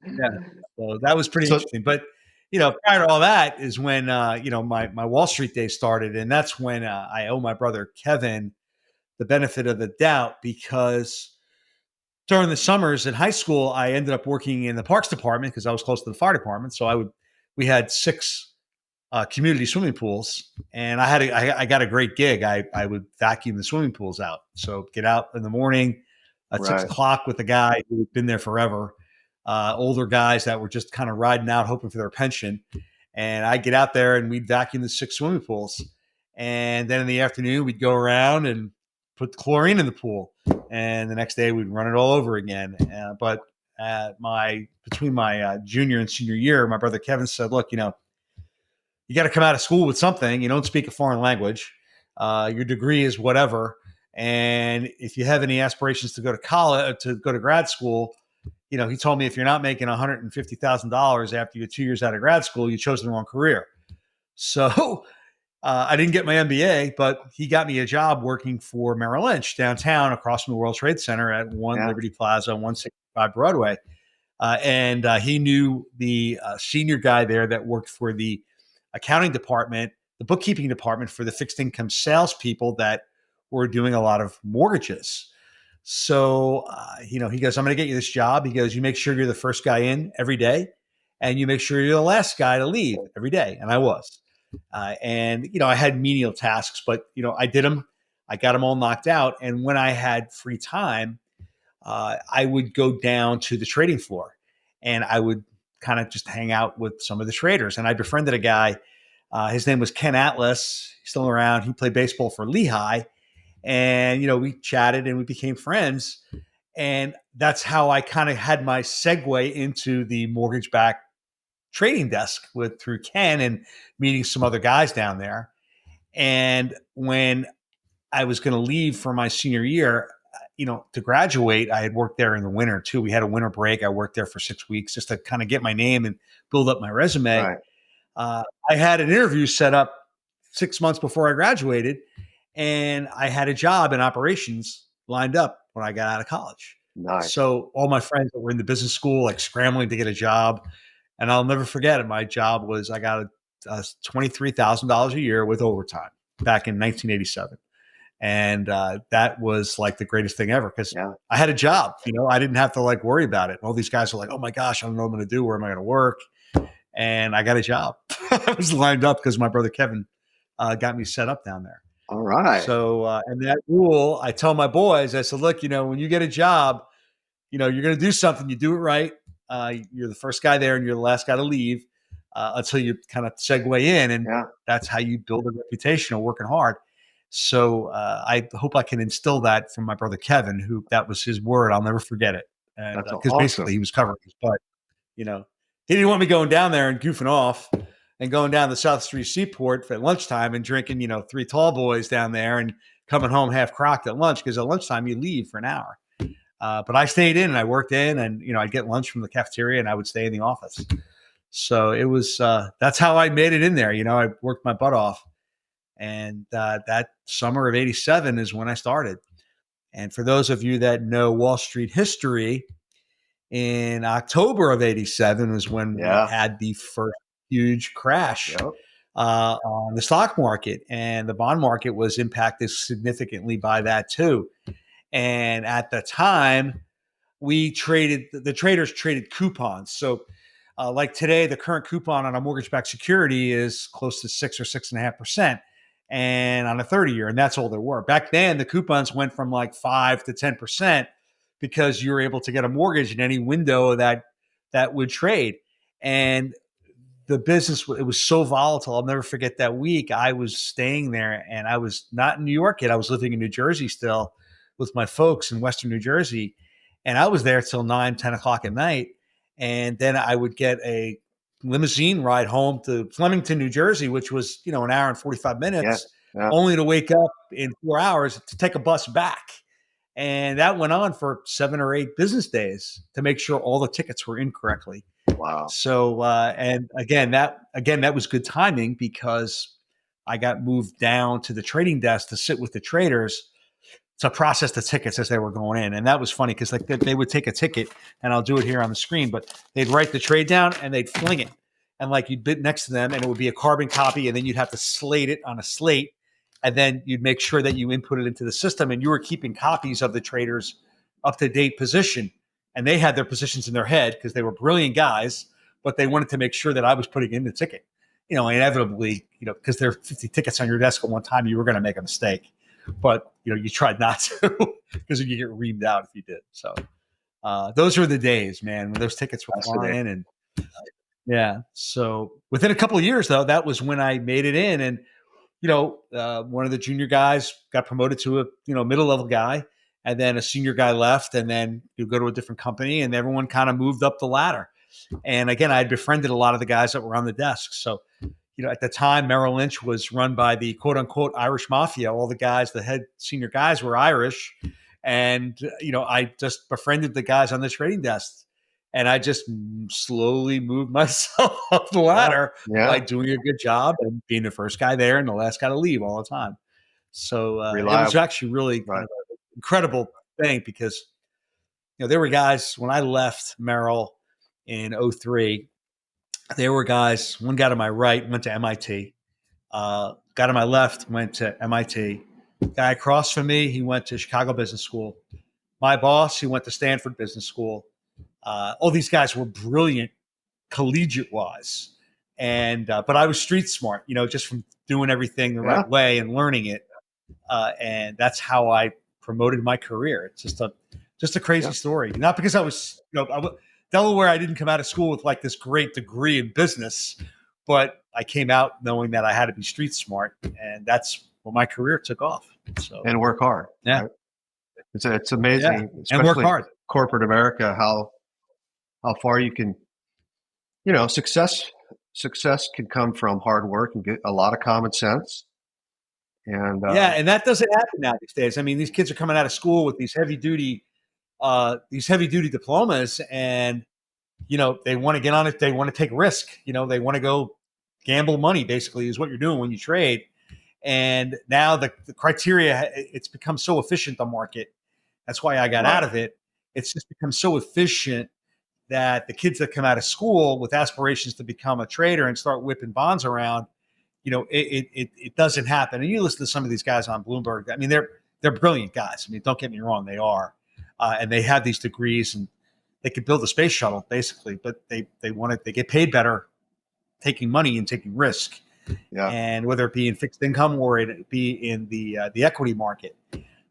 yeah. So that was pretty interesting. But, prior to all that is when, my Wall Street days started. And that's when I owe my brother Kevin the benefit of the doubt, because during the summers in high school, I ended up working in the parks department because I was close to the fire department. So we had 6 community swimming pools, and I got a great gig. I would vacuum the swimming pools out. So get out in the morning at 6 o'clock with a guy who had been there forever, older guys that were just kind of riding out, hoping for their pension. And I'd get out there and we'd vacuum the 6 swimming pools. And then in the afternoon, we'd go around and put chlorine in the pool. And the next day we'd run it all over again. But between my junior and senior year, my brother Kevin said, look, you got to come out of school with something. You don't speak a foreign language. Your degree is whatever. And if you have any aspirations to go to college, to go to grad school, he told me, if you're not making $150,000 after you're 2 years out of grad school, you chose the wrong career. So I didn't get my MBA, but he got me a job working for Merrill Lynch downtown across from the World Trade Center at 1 Liberty Plaza, 165 Broadway. And he knew the senior guy there that worked for the accounting department, the bookkeeping department for the fixed income salespeople that were doing a lot of mortgages. So, he goes, I'm going to get you this job. He goes, you make sure you're the first guy in every day, and you make sure you're the last guy to leave every day. And I was. And I had menial tasks, but, I did them. I got them all knocked out. And when I had free time, I would go down to the trading floor, and I would kind of just hang out with some of the traders. And I befriended a guy. His name was Ken Atlas. He's still around. He played baseball for Lehigh. And, we chatted and we became friends. And that's how I kind of had my segue into the mortgage-backed trading desk through Ken and meeting some other guys down there. And when I was going to leave for my senior year, to graduate, I had worked there in the winter too. We had a winter break. I worked there for 6 weeks just to kind of get my name and build up my resume. Right. I had an interview set up 6 months before I graduated, and I had a job in operations lined up when I got out of college. Nice. So all my friends that were in the business school, like scrambling to get a job, and I'll never forget it. My job was I got $23,000 a year with overtime back in 1987, and that was like the greatest thing ever because Yeah. I had a job. I didn't have to like worry about it. All these guys are like, "Oh my gosh, I don't know what I'm going to do. Where am I going to work?" And I got a job. I was lined up because my brother Kevin got me set up down there. All right. So, and that rule, I tell my boys, I said, look, when you get a job, you're going to do something, you do it right. You're the first guy there and you're the last guy to leave until you kind of segue in. And Yeah. that's how you build a reputation of working hard. So I hope I can instill that from my brother Kevin, who that was his word. I'll never forget it. And That's because basically awesome. he was covering his butt, he didn't want me going down there and goofing off and going down the South Street Seaport at lunchtime and drinking, three tall boys down there and coming home half crocked at lunch because at lunchtime you leave for an hour. But I stayed in and I worked in and, I'd get lunch from the cafeteria and I would stay in the office. So it was, that's how I made it in there. I worked my butt off. And that summer of 87 is when I started. And for those of you that know Wall Street history, in October of 87 was when we Yeah. had the first huge crash Yep. on the stock market. And the bond market was impacted significantly by that too. And at the time, the traders traded coupons. So like today, the current coupon on a mortgage-backed security is close to 6 or 6.5%, and on a 30-year, and that's all there were. Back then, the coupons went from like 5 to 10% because you were able to get a mortgage in any window that would trade. And the business, it was so volatile. I'll never forget that week. I was staying there, and I was not in New York yet. I was living in New Jersey still with my folks in Western New Jersey, and I was there till 9, 10 o'clock at night. And then I would get a limousine ride home to Flemington, New Jersey, which was, an hour and 45 Yeah. minutes, Yeah. only to wake up in 4 hours to take a bus back. And that went on for 7 or 8 business days to make sure all the tickets were in correctly. Wow. So, and that was good timing because I got moved down to the trading desk to sit with the traders to process the tickets as they were going in. And that was funny because like they would take a ticket, and I'll do it here on the screen, but they'd write the trade down and they'd fling it. And like you'd bid next to them and it would be a carbon copy, and then you'd have to slate it on a slate. And then you'd make sure that you input it into the system, and you were keeping copies of the traders' up-to-date position. And they had their positions in their head because they were brilliant guys, but they wanted to make sure that I was putting in the ticket. Inevitably, because there are 50 tickets on your desk at one time, you were going to make a mistake. But you tried not to because you get reamed out if you did. So those were the days, man, when those tickets were flying. And yeah, so within a couple of years, though, that was when I made it in. And one of the junior guys got promoted to a middle level guy, and then a senior guy left, and then you go to a different company, and everyone kind of moved up the ladder. And again, I had befriended a lot of the guys that were on the desk. So at the time, Merrill Lynch was run by the quote unquote Irish mafia. All the guys, the head senior guys were Irish. And, I just befriended the guys on the trading desk, and I just slowly moved myself up the ladder by doing a good job and being the first guy there and the last guy to leave all the time. So it was actually really kind of an incredible thing because, there were guys when I left Merrill in 03, there were guys, one guy to my right went to MIT. Guy to my left went to MIT. Guy across from me, he went to Chicago Business School. My boss, he went to Stanford Business School. All these guys were brilliant collegiate wise. And, but I was street smart, just from doing everything the right way and learning it. And that's how I promoted my career. It's just a crazy story. Not because I was, Delaware, I didn't come out of school with like this great degree in business, but I came out knowing that I had to be street smart, and that's what my career took off. So and work hard. Yeah, right? It's amazing, and work hard. Corporate America, how far you can, success can come from hard work and get a lot of common sense. And and that doesn't happen now these days. I mean, these kids are coming out of school with these heavy duty diplomas, and they want to get on it. They want to take risk. They want to go gamble money. Basically, is what you're doing when you trade. And now the criteria, it's become so efficient, the market. That's why I got out of it. it's just become so efficient that the kids that come out of school with aspirations to become a trader and start whipping bonds around, it doesn't happen. And you listen to some of these guys on Bloomberg. I mean, they're brilliant guys. I mean, don't get me wrong, they are, and they have these degrees and they could build a space shuttle basically, but they get paid better taking money and taking risk. Yeah. And whether it be in fixed income or it be in the equity market.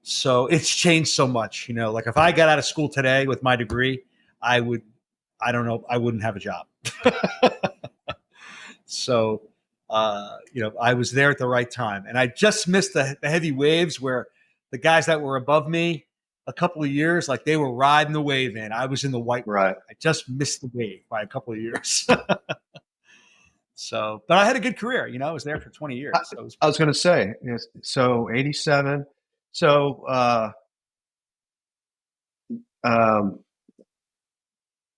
So it's changed so much. Like if I got out of school today with my degree, I wouldn't have a job. So, I was there at the right time. And I just missed the heavy waves where the guys that were above me a couple of years, like they were riding the wave in. I was in the white. Right. I just missed the wave by a couple of years. So, but I had a good career. I was there for 20 years. So I was going to say, so 87. So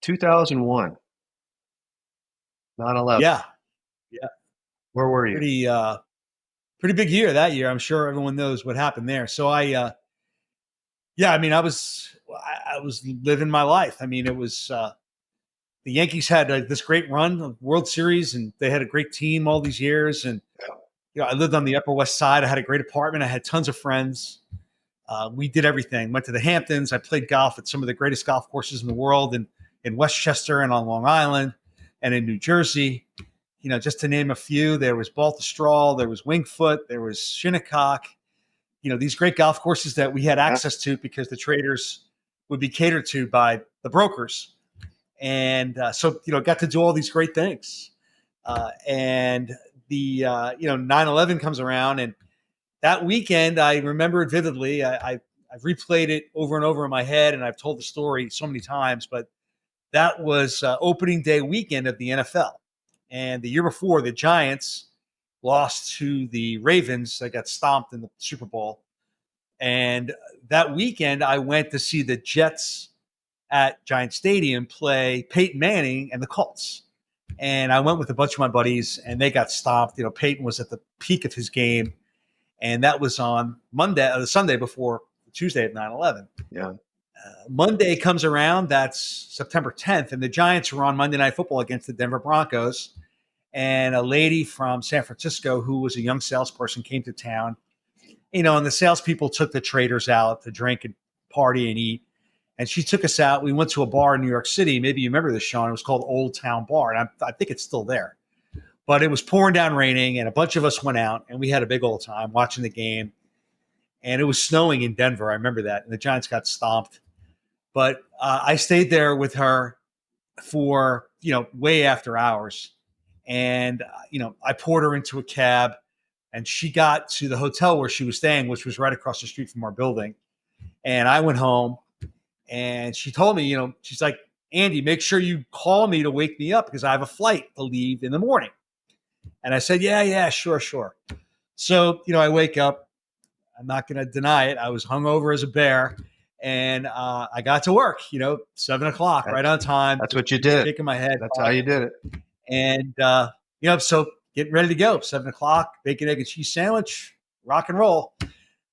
2001, 9/11. Yeah. Where were you? Pretty big year that year. I'm sure everyone knows what happened there. So I was living my life. I mean, it was the Yankees had this great run of World Series, and they had a great team all these years. And I lived on the Upper West Side. I had a great apartment. I had tons of friends. We did everything. Went to the Hamptons. I played golf at some of the greatest golf courses in the world, in Westchester and on Long Island, and in New Jersey. Just to name a few. There was Baltusrol, there was Wingfoot, there was Shinnecock. These great golf courses that we had access to because the traders would be catered to by the brokers. And so, got to do all these great things. And the 9/11 comes around, and that weekend, I remember it vividly. I've replayed it over and over in my head, and I've told the story so many times, but that was opening day weekend of the NFL. And the year before, the Giants lost to the Ravens. They got stomped in the Super Bowl. And that weekend, I went to see the Jets at Giant Stadium play Peyton Manning and the Colts. And I went with a bunch of my buddies, and they got stomped. Peyton was at the peak of his game. And that was on the Sunday before Tuesday of 9/11. Yeah. Monday comes around, that's September 10th, and the Giants were on Monday Night Football against the Denver Broncos. And a lady from San Francisco who was a young salesperson came to town. And the salespeople took the traders out to drink and party and eat. And she took us out. We went to a bar in New York City. Maybe you remember this, Sean. It was called Old Town Bar. And I think it's still there. But it was pouring down raining, and a bunch of us went out, and we had a big old time watching the game. And it was snowing in Denver. I remember that. And the Giants got stomped. But I stayed there with her for, way after hours. And, I poured her into a cab, and she got to the hotel where she was staying, which was right across the street from our building. And I went home, and she told me, she's like, Andy, make sure you call me to wake me up because I have a flight to leave in the morning. And I said, yeah, sure. So, I wake up. I'm not going to deny it. I was hungover as a bear. And I got to work, 7 o'clock, right on time. That's what you did. Shaking my head. That's how you did it. And, so getting ready to go, 7 o'clock, bacon, egg, and cheese sandwich, rock and roll.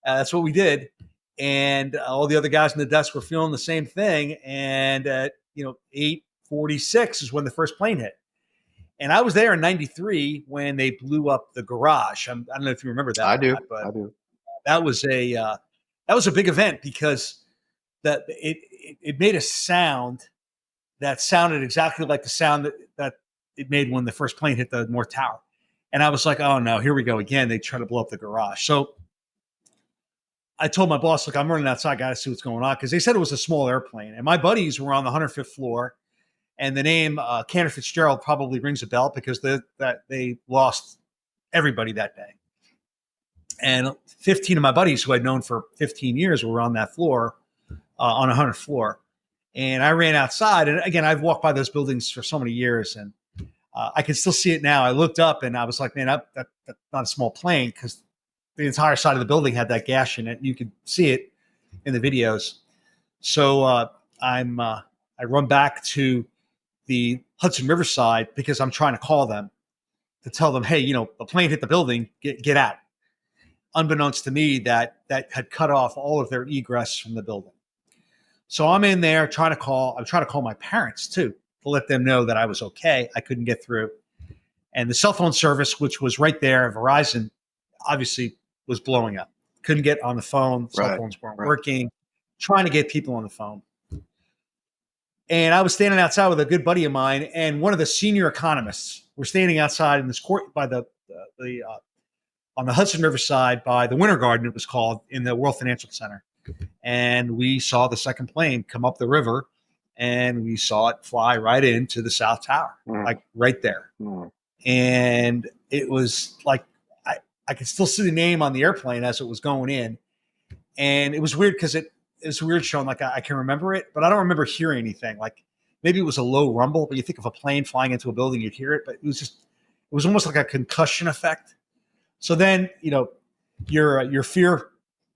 That's what we did. And all the other guys in the desk were feeling the same thing. And at, 8:46 is when the first plane hit. And I was there in 93 when they blew up the garage. I don't know if you remember that. I do. But that was a big event because that it made a sound that sounded exactly like the sound that it made when the first plane hit the North Tower. And I was like, oh no, here we go again. They try to blow up the garage. So I told my boss, look, I'm running outside. I got to see what's going on. Because they said it was a small airplane. And my buddies were on the 105th floor. And the name Cantor Fitzgerald probably rings a bell because they lost everybody that day. And 15 of my buddies who I'd known for 15 years were on that floor, on a 100th floor. And I ran outside. And again, I've walked by those buildings for so many years. And I can still see it now. I looked up and I was like, man, that's not a small plane because the entire side of the building had that gash in it. You could see it in the videos. So I run back to the Hudson River side because I'm trying to call them to tell them, hey, the plane hit the building, get out. Unbeknownst to me, that had cut off all of their egress from the building. So I'm in there I'm trying to call my parents too to let them know that I was okay. I couldn't get through. And the cell phone service, which was right there, Verizon, obviously was blowing up. Couldn't get on the phone. Cell Right. phones weren't Right. working. Trying to get people on the phone. And I was standing outside with a good buddy of mine, and one of the senior economists. We're standing outside in this court by the on the Hudson River side by the Winter Garden, it was called, in the World Financial Center. And we saw the second plane come up the river, and we saw it fly right into the South Tower, like right there. And it was like I could still see the name on the airplane as it was going in. And it was weird because it was weird, Sean. Like I can remember it, but I don't remember hearing anything. Like maybe it was a low rumble, but you think of a plane flying into a building, you'd hear it. But it was almost like a concussion effect. So then, your fear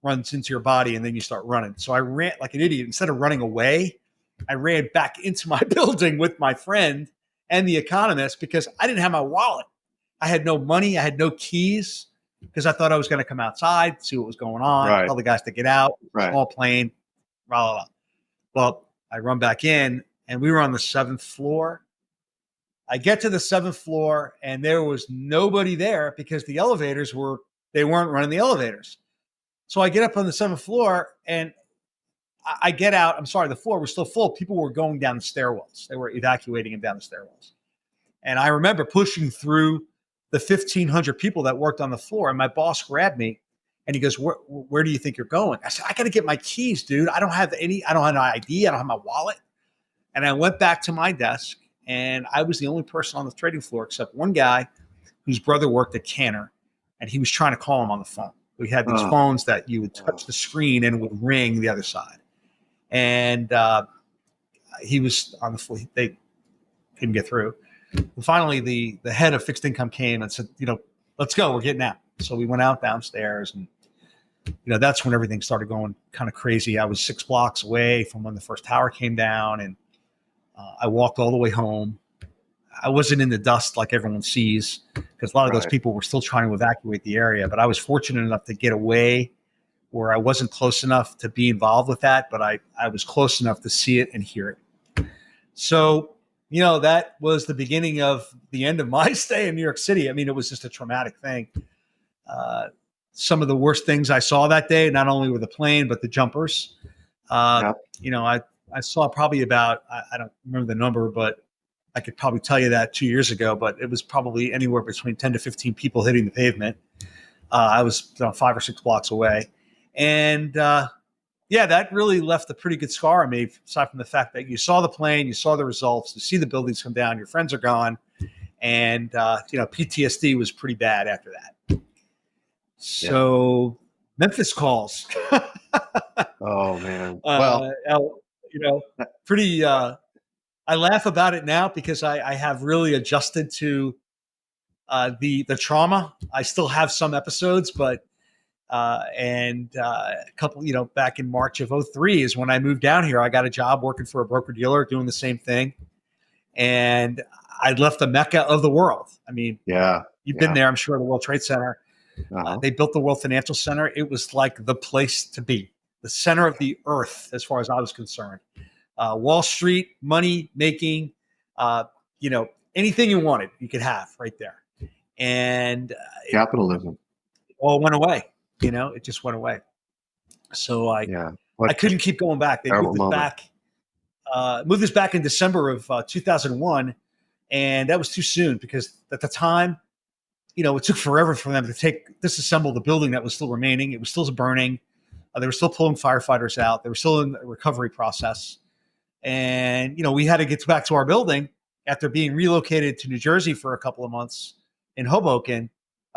runs into your body, and then you start running. So I ran like an idiot. Instead of running away, I ran back into my building with my friend and the economist because I didn't have my wallet. I had no money. I had no keys because I thought I was going to come outside, see what was going on, tell the guys to get out, small plane, blah, blah, blah. Well, I run back in, and we were on the 7th floor. I get to the 7th floor, and there was nobody there because the elevators they weren't running the elevators. So I get up on the 7th floor, and I get out. I'm sorry, the floor was still full. People were going down the stairwells. They were evacuating them down the stairwells. And I remember pushing through the 1,500 people that worked on the floor, and my boss grabbed me, and he goes, where do you think you're going? I said, I got to get my keys, dude. I don't have an ID. I don't have my wallet. And I went back to my desk, and I was the only person on the trading floor except one guy whose brother worked at Cantor, and he was trying to call him on the phone. We had these phones that you would touch the screen and it would ring the other side. And he was on the floor. They couldn't get through. And finally, the head of fixed income came and said, let's go. We're getting out. So we went out downstairs, and that's when everything started going kind of crazy. I was 6 blocks away from when the first tower came down, and I walked all the way home. I wasn't in the dust like everyone sees because a lot of those people were still trying to evacuate the area. But I was fortunate enough to get away where I wasn't close enough to be involved with that, but I was close enough to see it and hear it. So, that was the beginning of the end of my stay in New York City. I mean, it was just a traumatic thing. Some of the worst things I saw that day, not only were the plane, but the jumpers. I saw probably about, I don't remember the number, but I could probably tell you that 2 years ago, but it was probably anywhere between 10 to 15 people hitting the pavement. I was 5 or 6 blocks away. And that really left a pretty good scar on me, aside from the fact that you saw the plane, you saw the results, you see the buildings come down, your friends are gone. And, PTSD was pretty bad after that. So Memphis calls. Oh, man. Pretty, I laugh about it now because I have really adjusted to the trauma. I still have some episodes, but a couple, back in March of 2003 is when I moved down here. I got a job working for a broker dealer doing the same thing. And I left the Mecca of the world. I mean, you've been there, I'm sure, the World Trade Center. They built the World Financial Center. It was like the place to be, the center of the earth, as far as I was concerned. Wall Street, money making, anything you wanted, you could have right there. And capitalism all went away. It just went away. So I couldn't keep going back. They moved this back in December of 2001. And that was too soon because at the time, it took forever for them to disassemble the building that was still remaining. It was still burning. They were still pulling firefighters out. They were still in the recovery process. And, we had to get back to our building after being relocated to New Jersey for a couple of months in Hoboken,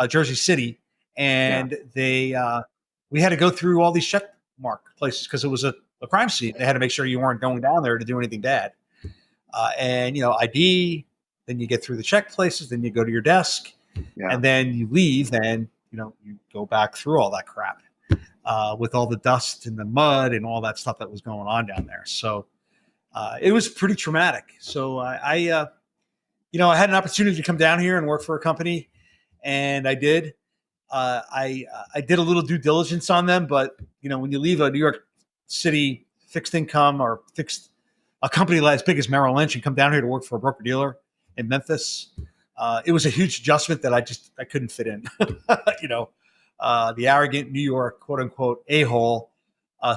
Jersey City. And we had to go through all these check mark places because it was a crime scene. They had to make sure you weren't going down there to do anything bad. ID, then you get through the check places, then you go to your desk, and then you leave and, you go back through all that crap with all the dust and the mud and all that stuff that was going on down there. So it was pretty traumatic. So I had an opportunity to come down here and work for a company, and I did. I did a little due diligence on them, but when you leave a New York City fixed income or fixed a company as big as Merrill Lynch and come down here to work for a broker dealer in Memphis. It was a huge adjustment that I couldn't fit in. The arrogant New York quote unquote a-hole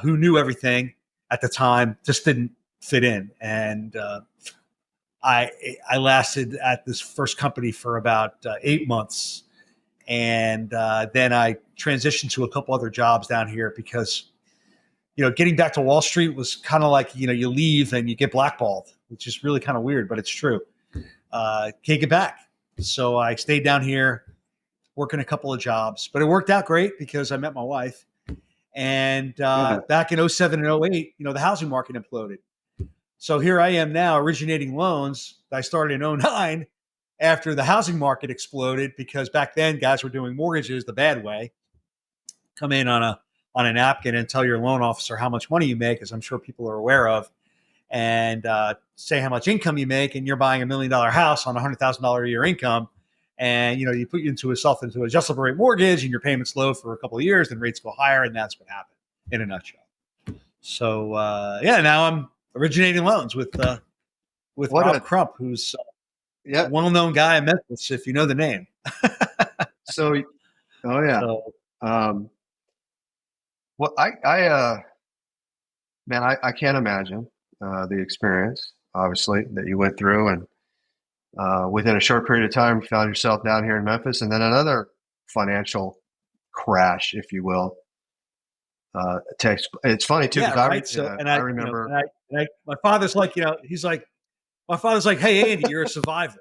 who knew everything at the time just didn't fit in. And I lasted at this first company for about 8 months. And then I transitioned to a couple other jobs down here because, getting back to Wall Street was kind of like, you leave and you get blackballed, which is really kind of weird, but it's true. Can't get back. So I stayed down here working a couple of jobs, but it worked out great because I met my wife. And back in 07 and 08, the housing market imploded. So here I am now originating loans that I started in 09 after the housing market exploded, because back then guys were doing mortgages the bad way. Come in on a napkin and tell your loan officer how much money you make, as I'm sure people are aware of, and say how much income you make, and you're buying $1 million house on $100,000 a year income. And, you put you into an adjustable rate mortgage and your payment's low for a couple of years, then rates go higher. And that's what happened in a nutshell. So, now I'm originating loans with Rob Crump, who's a well-known guy in Memphis, if you know the name. So, oh yeah. So, well, I can't imagine the experience, obviously, that you went through, and within a short period of time, you found yourself down here in Memphis, and then another financial crash, if you will. It's funny too, because I remember. My father's like, hey, Andy, you're a survivor.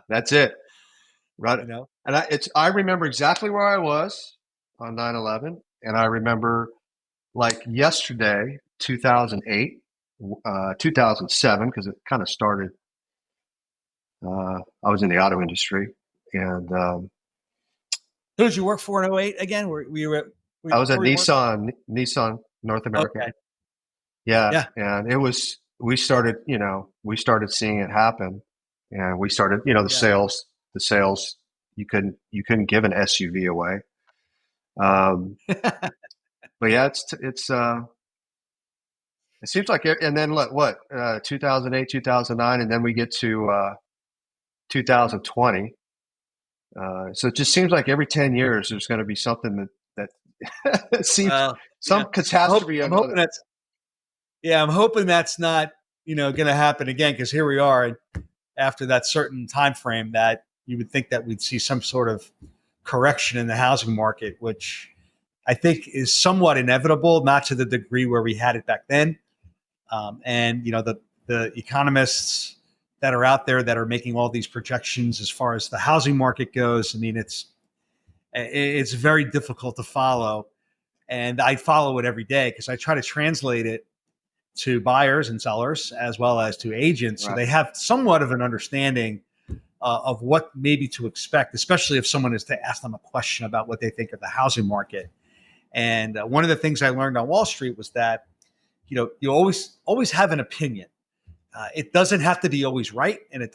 That's it, right? And I remember exactly where I was on 9/11, and I remember like yesterday, 2008, 2007, because it kind of started. I was in the auto industry, and who did you work for in 08 again? I was at Nissan North America. Okay. Yeah. And we started seeing it happen, and we started, the sales, you couldn't give an SUV away. But yeah, it seems like, and then what, 2008, 2009, and then we get to 2020. So it just seems like every 10 years there's going to be something that seems some catastrophe. I'm hoping that's not, going to happen again, because here we are after that certain time frame that you would think that we'd see some sort of correction in the housing market, which I think is somewhat inevitable, not to the degree where we had it back then. And the economists that are out there that are making all these projections as far as the housing market goes, I mean, it's very difficult to follow, and I follow it every day because I try to translate it to buyers and sellers as well as to agents, right, so they have somewhat of an understanding of what maybe to expect, especially if someone is to ask them a question about what they think of the housing market. And one of the things I learned on Wall Street was that you always have an opinion. It doesn't have to be always right, and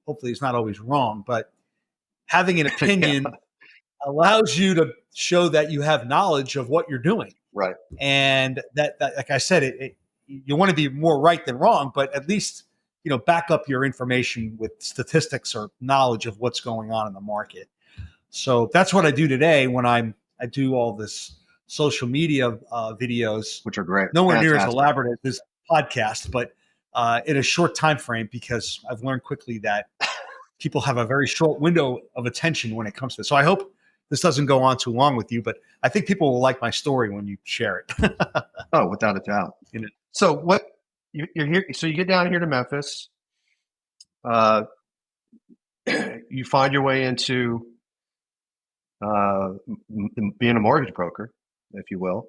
hopefully it's not always wrong, but having an opinion allows you to show that you have knowledge of what you're doing. Right. And that like I said, you want to be more right than wrong, but at least, back up your information with statistics or knowledge of what's going on in the market. So that's what I do today when I do all this social media videos, which are great. Nowhere near as elaborate as this podcast, but in a short time frame, because I've learned quickly that people have a very short window of attention when it comes to it. So I hope this doesn't go on too long with you, but I think people will like my story when you share it. Oh, without a doubt. So what you're here? So you get down here to Memphis. You find your way into being a mortgage broker, if you will.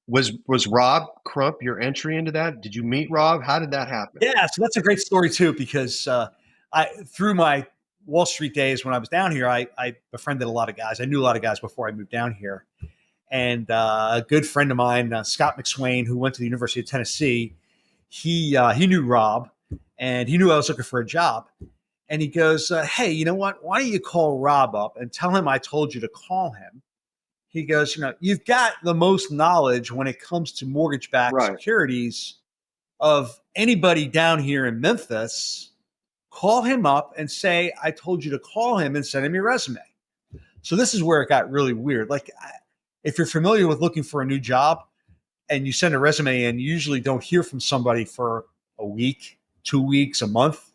Was Rob Crump your entry into that? Did you meet Rob? How did that happen? Yeah, so that's a great story too, because through my Wall Street days when I was down here, I befriended a lot of guys. I knew a lot of guys before I moved down here. And a good friend of mine, Scott McSwain, who went to the University of Tennessee, he knew Rob, and he knew I was looking for a job. And he goes, hey, you know what? Why don't you call Rob up and tell him I told you to call him? he goes, you've got the most knowledge when it comes to mortgage-backed Right. securities of anybody down here in Memphis. Call him up and say, I told you to call him and send him your resume. So this is where it got really weird. Like, if you're familiar with looking for a new job and you send a resume and you usually don't hear from somebody for a week, 2 weeks, a month.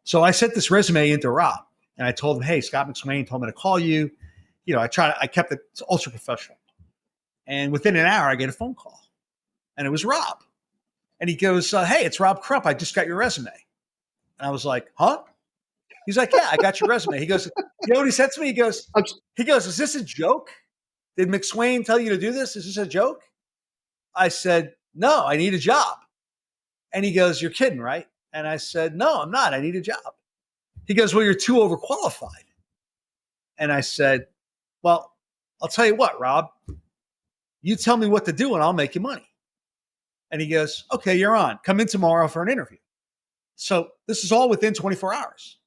So I sent this resume into Rob and I told him, hey, Scott McSwain told me to call you. I kept it ultra professional. And within an hour, I get a phone call and it was Rob. And he goes, hey, it's Rob Crump. I just got your resume. And I was like, huh? He's like, yeah, I got your resume. He goes, you know what he said to me? He goes, is this a joke? Did McSwain tell you to do this? Is this a joke? I said, no, I need a job. And he goes, you're kidding, right? And I said, no, I'm not. I need a job. He goes, well, you're too overqualified. And I said, well, I'll tell you what, Rob, you tell me what to do and I'll make you money. And he goes, okay, you're on. Come in tomorrow for an interview. So this is all within 24 hours.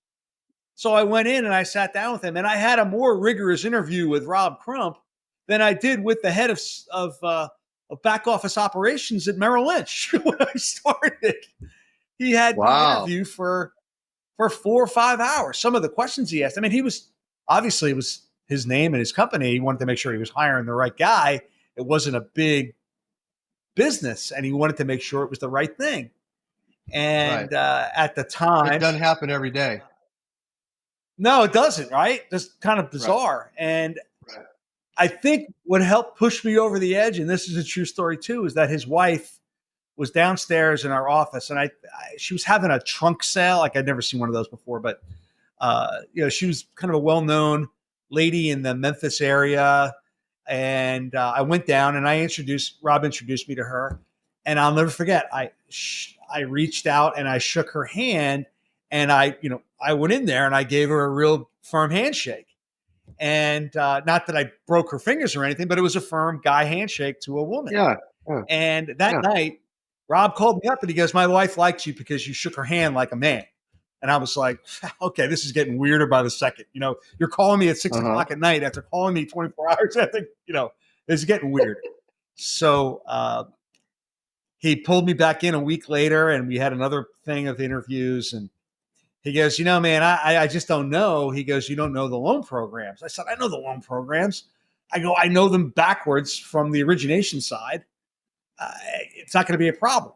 So I went in and I sat down with him and I had a more rigorous interview with Rob Crump than I did with the head of back office operations at Merrill Lynch when I started. He had me interview for 4 or 5 hours. Some of the questions he asked, I mean, it was his name and his company. He wanted to make sure he was hiring the right guy. It wasn't a big business and he wanted to make sure it was the right thing. And at the time, it doesn't happen every day. No, it doesn't, right? Just kind of bizarre. Right. And I think what helped push me over the edge, and this is a true story too, is that his wife was downstairs in our office and she was having a trunk sale. Like I'd never seen one of those before, but she was kind of a well-known lady in the Memphis area. And I went down and Rob introduced me to her. And I'll never forget, I reached out and I shook her hand and I went in there and I gave her a real firm handshake. And not that I broke her fingers or anything, but it was a firm guy handshake to a woman. Yeah. And that night, Rob called me up and he goes, my wife likes you because you shook her hand like a man. And I was like, okay, this is getting weirder by the second. You're calling me at 6 o'clock at night after calling me 24 hours. I think, this is getting weird. So he pulled me back in a week later and we had another thing of interviews. And he goes, man, I just don't know. He goes, you don't know the loan programs. I said, I know the loan programs. I go, I know them backwards from the origination side. It's not going to be a problem.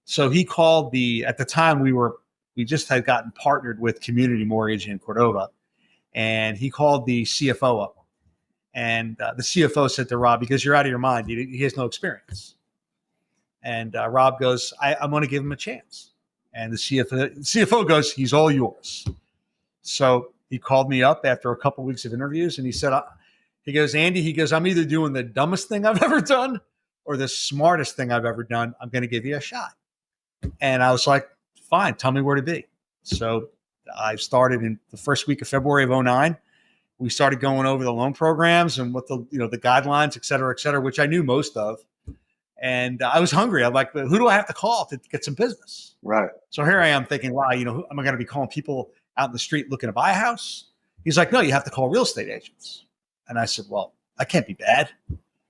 So he called at the time we just had gotten partnered with Community Mortgage in Cordova. And he called the CFO up. And the CFO said to Rob, because you're out of your mind, he has no experience. And Rob goes, I'm going to give him a chance. And the CFO goes, he's all yours. So he called me up after a couple of weeks of interviews and he said, Andy, I'm either doing the dumbest thing I've ever done or the smartest thing I've ever done. I'm going to give you a shot. And I was like, fine, tell me where to be. So I started in the first week of February of 2009. We started going over the loan programs and what the guidelines, et cetera, which I knew most of. And I was hungry. I'm like, who do I have to call to get some business? Right. So here I am thinking, wow, am I going to be calling people out in the street looking to buy a house? He's like, no, you have to call real estate agents. And I said, well, I can't be bad.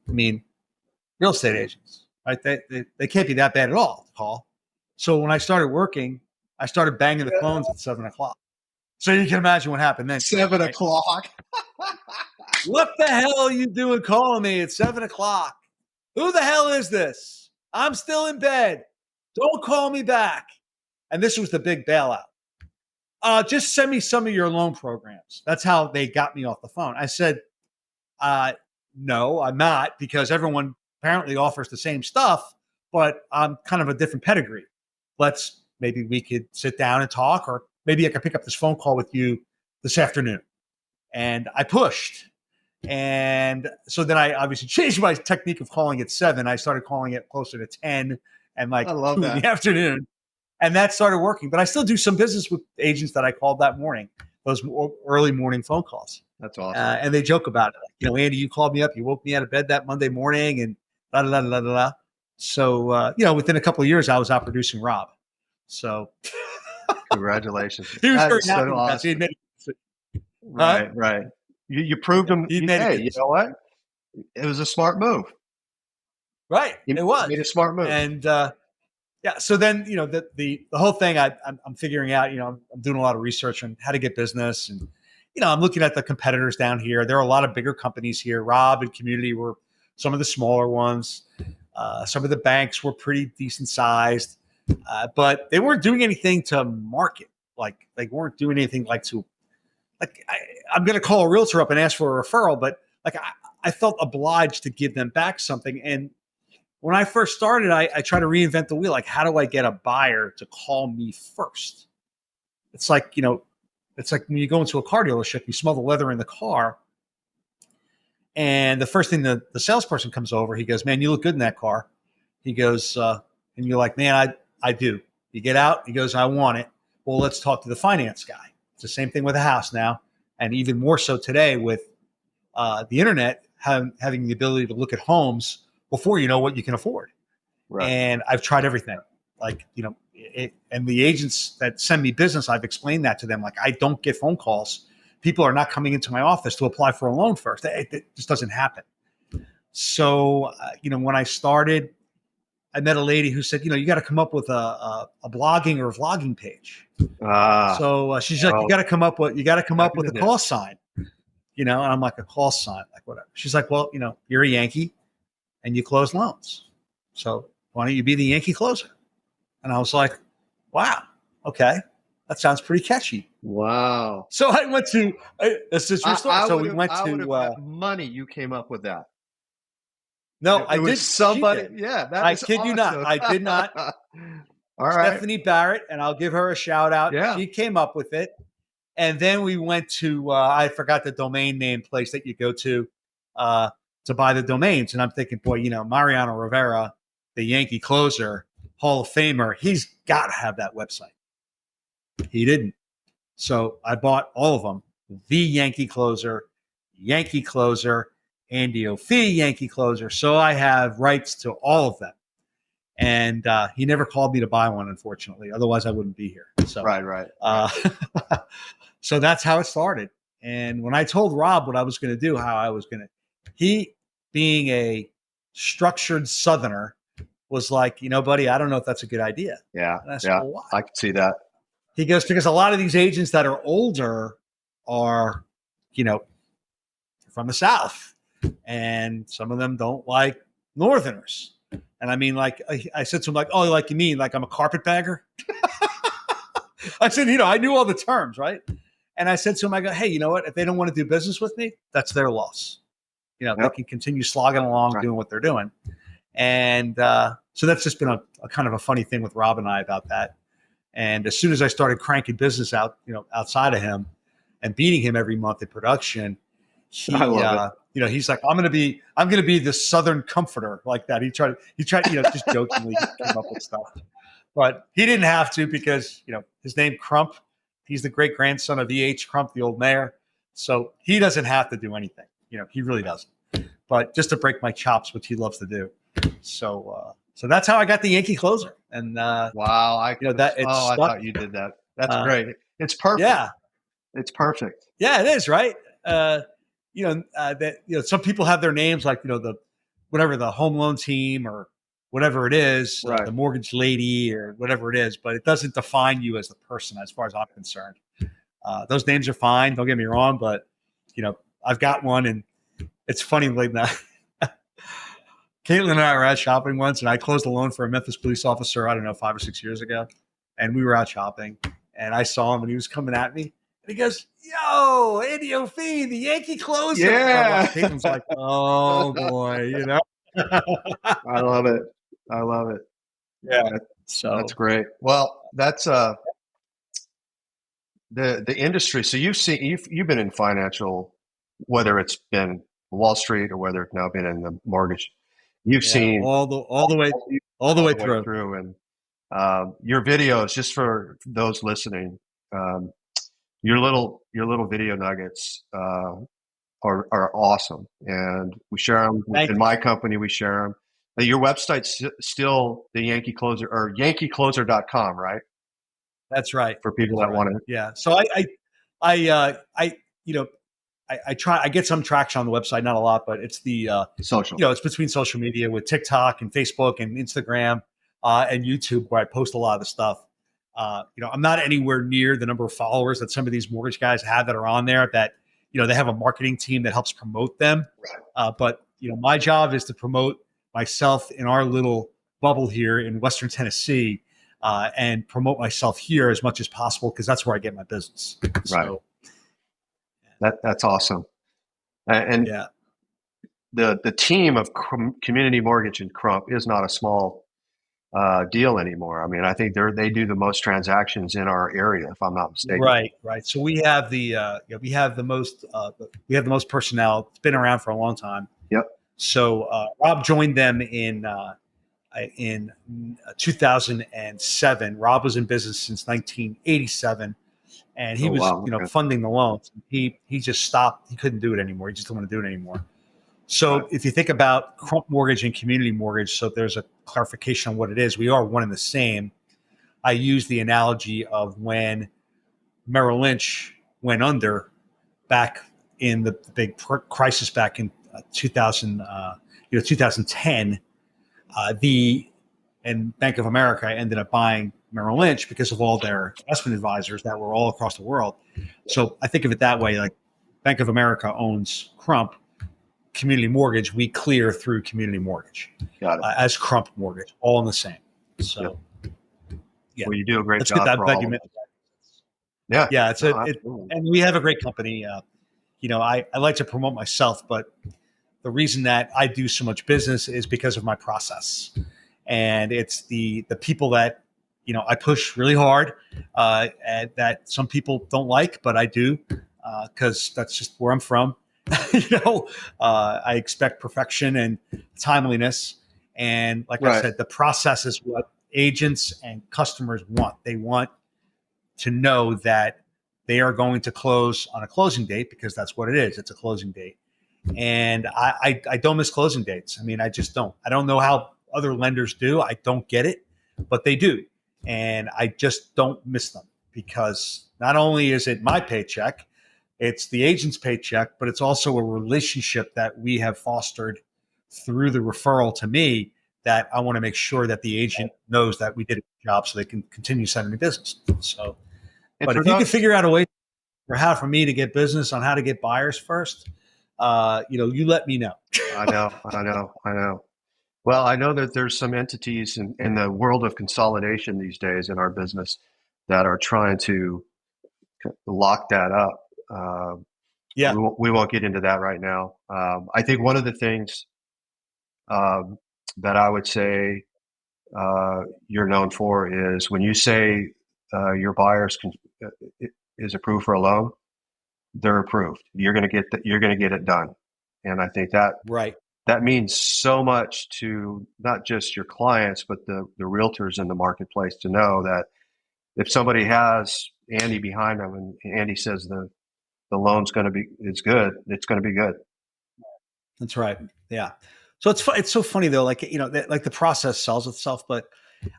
I mean, real estate agents, right? They can't be that bad at all to call. So when I started working, I started banging the phones at 7 o'clock. So you can imagine what happened then. 7 o'clock. What the hell are you doing calling me at 7 o'clock? Who the hell is this? I'm still in bed. Don't call me back. And this was the big bailout. Just send me some of your loan programs. That's how they got me off the phone. I said, no, I'm not, because everyone apparently offers the same stuff, but I'm kind of a different pedigree. Maybe we could sit down and talk, or maybe I could pick up this phone call with you this afternoon. And I pushed. And so then I obviously changed my technique of calling at 7. I started calling it closer to 10 and 2 in the afternoon. And that started working. But I still do some business with agents that I called that morning, those early morning phone calls. That's awesome. And they joke about it. Andy, you called me up. You woke me out of bed that Monday morning and la la la la la. So, within a couple of years, I was out producing Rob. So congratulations. He was very happy with that. He admitted. Right. You proved him. He made a Hey, good you know decision. what? It was a smart move. Right. You It was. made a smart move. And yeah, so then the whole thing I'm figuring out. I'm doing a lot of research on how to get business, and I'm looking at the competitors down here. There are a lot of bigger companies here. Rob and Community were some of the smaller ones. Some of the banks were pretty decent sized, but they weren't doing anything to market. Like they weren't doing anything I'm going to call a realtor up and ask for a referral, but I felt obliged to give them back something. And when I first started, I tried to reinvent the wheel. Like, how do I get a buyer to call me first? It's like, it's like when you go into a car dealership, you smell the leather in the car. And the first thing the salesperson comes over, he goes, "Man, you look good in that car." He goes, and you're like, "Man, I do." You get out, he goes, "I want it." Well, let's talk to the finance guy. It's the same thing with a house now. And even more so today with the internet having the ability to look at homes before you know what you can afford. Right. And I've tried everything. And the agents that send me business, I've explained that to them. Like, I don't get phone calls. People are not coming into my office to apply for a loan first. It just doesn't happen. So, when I started, I met a lady who said, you got to come up with a blogging or a vlogging page. So she's like, you got to come up with a call sign, and I'm like, a call sign, like whatever. She's like, well, you're a Yankee and you close loans. So why don't you be the Yankee closer? And I was like, wow, okay. That sounds pretty catchy. Wow. So I went to, this is true story. So we went I would to, have bet money you came up with that. no, I didn't. Somebody, She did. yeah, that I is kid you not. awesome. I did not. All right. Stephanie Barrett, and I'll give her a shout out. Yeah. She came up with it. And then we went to, I forgot the domain name place that you go to buy the domains. And I'm thinking, boy, Mariano Rivera, the Yankee closer, Hall of Famer, he's got to have that website. He didn't. So I bought all of them. The Yankee Closer, Andy O'Fee, Yankee Closer. So I have rights to all of them. And he never called me to buy one, unfortunately. Otherwise, I wouldn't be here. So Right. So that's how it started. And when I told Rob what I was going to do, he being a structured Southerner was like, buddy, I don't know if that's a good idea. Yeah. And I said, well, why? I can see that. He goes, because a lot of these agents that are older are, from the South, and some of them don't like Northerners. And I mean, like, I said to him, like, oh, like, you mean like I'm a carpetbagger? I said, I knew all the terms, right? And I said to him, I go, hey, you know what? If they don't want to do business with me, that's their loss. They can continue slogging along, doing what they're doing. And so that's just been a kind of a funny thing with Rob and I about that. And as soon as I started cranking business out, outside of him and beating him every month in production, he's like, I'm going to be the Southern comforter like that. He tried, just jokingly came up with stuff, but he didn't have to because, his name Crump, he's the great grandson of E.H. Crump, the old mayor. So he doesn't have to do anything. He really doesn't, but just to break my chops, which he loves to do. So that's how I got the Yankee closer. And wow, I thought you did that. That's great. It's perfect. Yeah, it's perfect. Yeah, it is, right. Some people have their names like the home loan team or whatever it is, right. The mortgage lady or whatever it is, but it doesn't define you as the person, as far as I'm concerned. Those names are fine. Don't get me wrong, but I've got one, and it's funny. Like now, Caitlin and I were out shopping once, and I closed a loan for a Memphis police officer, I don't know, 5 or 6 years ago. And we were out shopping, and I saw him, and he was coming at me. And he goes, yo, Andy O'Fee, the Yankee closer. Yeah. Caitlin's like, oh, boy, I love it. Yeah. That's great. Well, that's the industry. So you've been in financial, whether it's been Wall Street or whether it's now been in the mortgage. You've seen all the way through. And your videos, just for those listening, your little video nuggets are awesome, and we share them in my company. We share them. Your website's still the Yankee Closer or yankeecloser.com, right? That's right. For people that want to. Yeah. So I I get some traction on the website, not a lot, but it's Social. it's between social media with TikTok and Facebook and Instagram and YouTube where I post a lot of the stuff. I'm not anywhere near the number of followers that some of these mortgage guys have that are on there that, they have a marketing team that helps promote them. But my job is to promote myself in our little bubble here in Western Tennessee and promote myself here as much as possible because that's where I get my business. So that's awesome. And yeah, the team of Community Mortgage and Crump is not a small deal anymore. I mean, I think they do the most transactions in our area, if I'm not mistaken. right. So we have we have the most personnel. It's been around for a long time. Yep. So Rob joined them in 2007. Rob was in business since 1987, and he was funding the loans. He just stopped. He couldn't do it anymore. He just didn't want to do it anymore. So if you think about Crump Mortgage and Community Mortgage, so there's a clarification on what it is. We are one and the same. I use the analogy of when Merrill Lynch went under back in the big crisis back in 2010. And Bank of America ended up buying Merrill Lynch because of all their investment advisors that were all across the world. So I think of it that way, like Bank of America owns Crump. Community Mortgage, we clear through Community Mortgage as Crump Mortgage, all in the same. So, well, you do a great job. Yeah, and we have a great company. I like to promote myself, but the reason that I do so much business is because of my process, and it's the people that I push really hard, and that some people don't like, but I do because that's just where I'm from. I expect perfection and timeliness. And like I said, the process is what agents and customers want. They want to know that they are going to close on a closing date because that's what it is. It's a closing date. And I don't miss closing dates. I mean, I just don't. I don't know how other lenders do. I don't get it, but they do. And I just don't miss them because not only is it my paycheck, it's the agent's paycheck, but it's also a relationship that we have fostered through the referral to me that I want to make sure that the agent knows that we did a good job so they can continue sending me business. So, but if you can figure out a way for me to get business on how to get buyers first, you let me know. I know. Well, I know that there's some entities in the world of consolidation these days in our business that are trying to lock that up. We won't get into that right now. I think one of the things that I would say you're known for is when you say your buyers is approved for a loan, they're approved. You're going to get it done, and I think that means so much to not just your clients but the realtors in the marketplace to know that if somebody has Andy behind them and Andy says the loan's it's good, it's going to be good. That's right. Yeah. So it's so funny though, like, like the process sells itself, but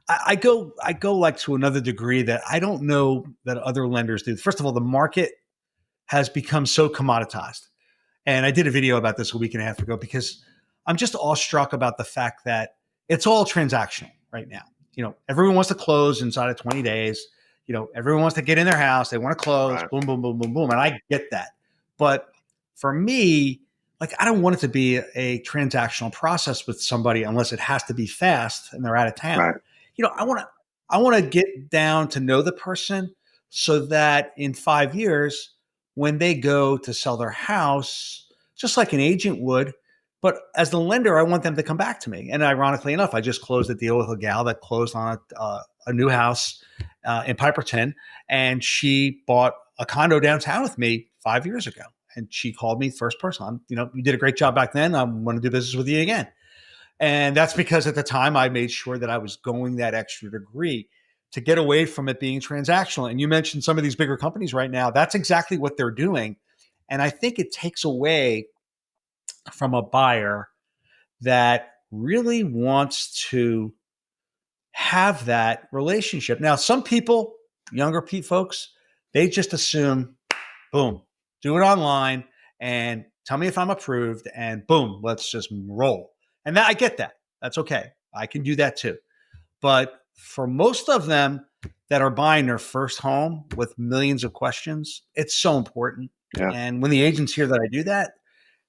I go like to another degree that I don't know that other lenders do. First of all, the market has become so commoditized. And I did a video about this a week and a half ago because I'm just awestruck about the fact that it's all transactional right now. Everyone wants to close inside of 20 days. Everyone wants to get in their house. They want to close, boom, boom, boom, boom, boom. And I get that. But for me, like, I don't want it to be a transactional process with somebody unless it has to be fast and they're out of town. Right. I want to get down to know the person so that in 5 years, when they go to sell their house, just like an agent would, but as the lender, I want them to come back to me. And ironically enough, I just closed a deal with a gal that closed on a new house in Piperton, and she bought a condo downtown with me 5 years ago. And she called me first person. You did a great job back then. I want to do business with you again. And that's because at the time I made sure that I was going that extra degree to get away from it being transactional. And you mentioned some of these bigger companies right now. That's exactly what they're doing. And I think it takes away from a buyer that really wants to have that relationship. Now, some people, younger folks, they just assume, boom, do it online and tell me if I'm approved, and boom, let's just roll. And that I get that. That's okay. I can do that too. But for most of them that are buying their first home with millions of questions, it's so important. Yeah. And when the agents hear that I do that,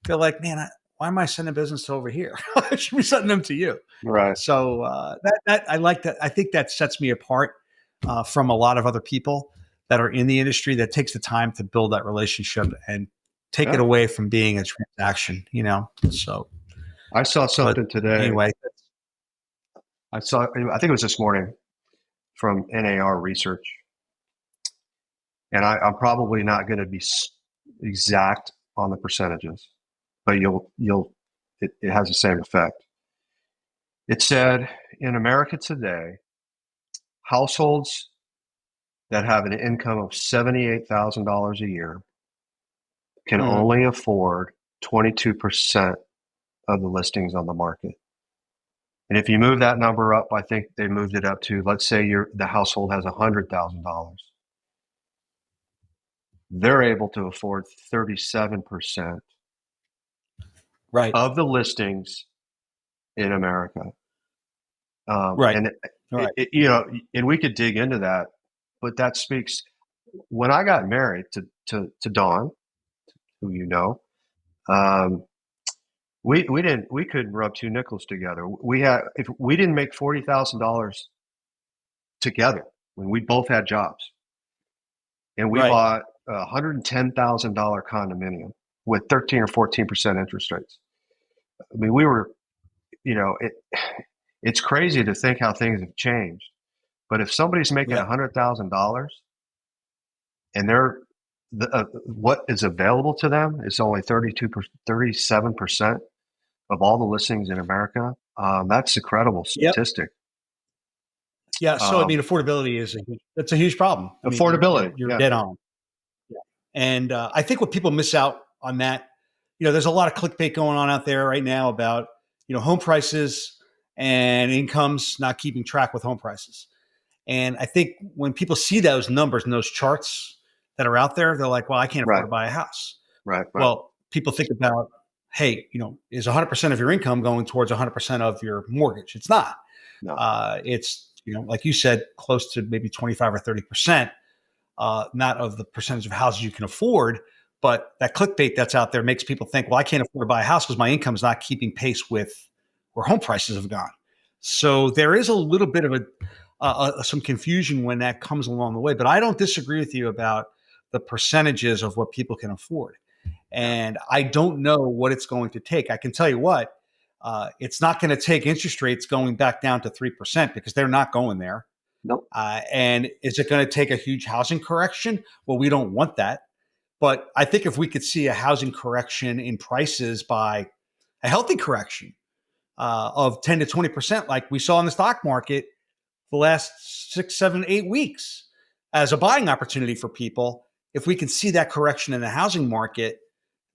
they're like, man, why am I sending business to over here? I should be sending them to you. Right. So that I like that. I think that sets me apart from a lot of other people that are in the industry that takes the time to build that relationship and take it Yeah. away from being a transaction, So, I saw but something today. anyway, I think it was this morning from NAR Research, and I'm probably not going to be exact on the percentages, but it has the same effect. It said in America today, households that have an income of $78,000 a year can mhm, only afford 22% of the listings on the market. And if you move that number up, I think they moved it up to, let's say the household has $100,000. They're able to afford 37% right, of the listings in America. right, And right, and we could dig into that, but that speaks. When I got married to Dawn, who you know, um, we couldn't rub two nickels together. If we didn't make $40,000 together when we both had jobs, and we right. bought a $110,000 condominium with 13 or 14% interest rates. I mean, we were, it's crazy to think how things have changed. But if somebody's making Yeah, $100,000 and what is available to them is only 37% of all the listings in America, that's a credible yep, statistic. yeah. So I Um, mean, affordability that's a huge problem. I mean, affordability, you're yeah, dead on. Yeah. And I think what people miss out on that, there's a lot of clickbait going on out there right now about home prices and incomes not keeping track with home prices. And I think when people see those numbers and those charts that are out there, they're like, well, I can't afford right, to buy a house. right, right. Well, people think about, hey, is 100% of your income going towards 100% of your mortgage? It's not. No, It's, like you said, close to maybe 25 or 30%, not of the percentage of houses you can afford. But that clickbait that's out there makes people think, well, I can't afford to buy a house because my income is not keeping pace with where home prices have gone. So there is a little bit of some confusion when that comes along the way. But I don't disagree with you about the percentages of what people can afford. yeah, And I don't know what it's going to take. I can tell you what, it's not going to take interest rates going back down to 3% because they're not going there. nope, And is it going to take a huge housing correction? Well, we don't want that. But I think if we could see a housing correction in prices by a healthy correction of 10 to 20%, like we saw in the stock market the last 6, 7, 8 weeks as a buying opportunity for people, if we can see that correction in the housing market,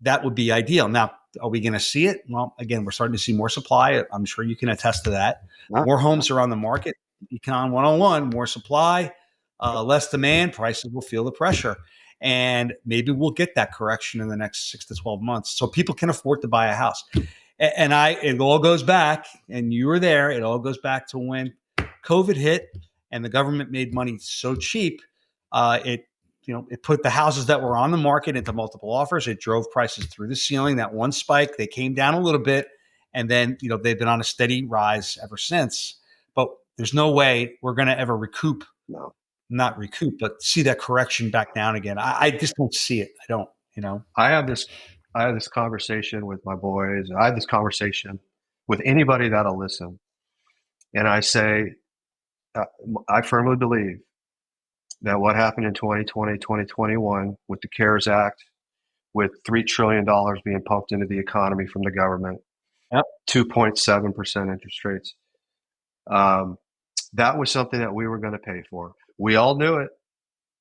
that would be ideal. Now, are we going to see it? Well, again, we're starting to see more supply. I'm sure you can attest to that. no, More no, homes are on the market. Econ 101, more supply, yep, less demand, prices will feel the pressure. And maybe we'll get that correction in the next 6 to 12 months so people can afford to buy a house. And it all goes back, and you were there, it all goes back to when COVID hit and the government made money so cheap. It put the houses that were on the market into multiple offers. It drove prices through the ceiling. That one spike, they came down a little bit, and then they've been on a steady rise ever since. But there's no way we're going to ever no. not recoup, but see that correction back down again. I just don't see it. I don't. I have this I have this conversation with my boys. I have this conversation with anybody that'll listen. And I say, uh, I firmly believe that what happened in 2020, 2021 with the CARES Act, with $3 trillion being pumped into the economy from the government, Yep. 2.7% interest rates, um, that was something that we were going to pay for. We all knew it.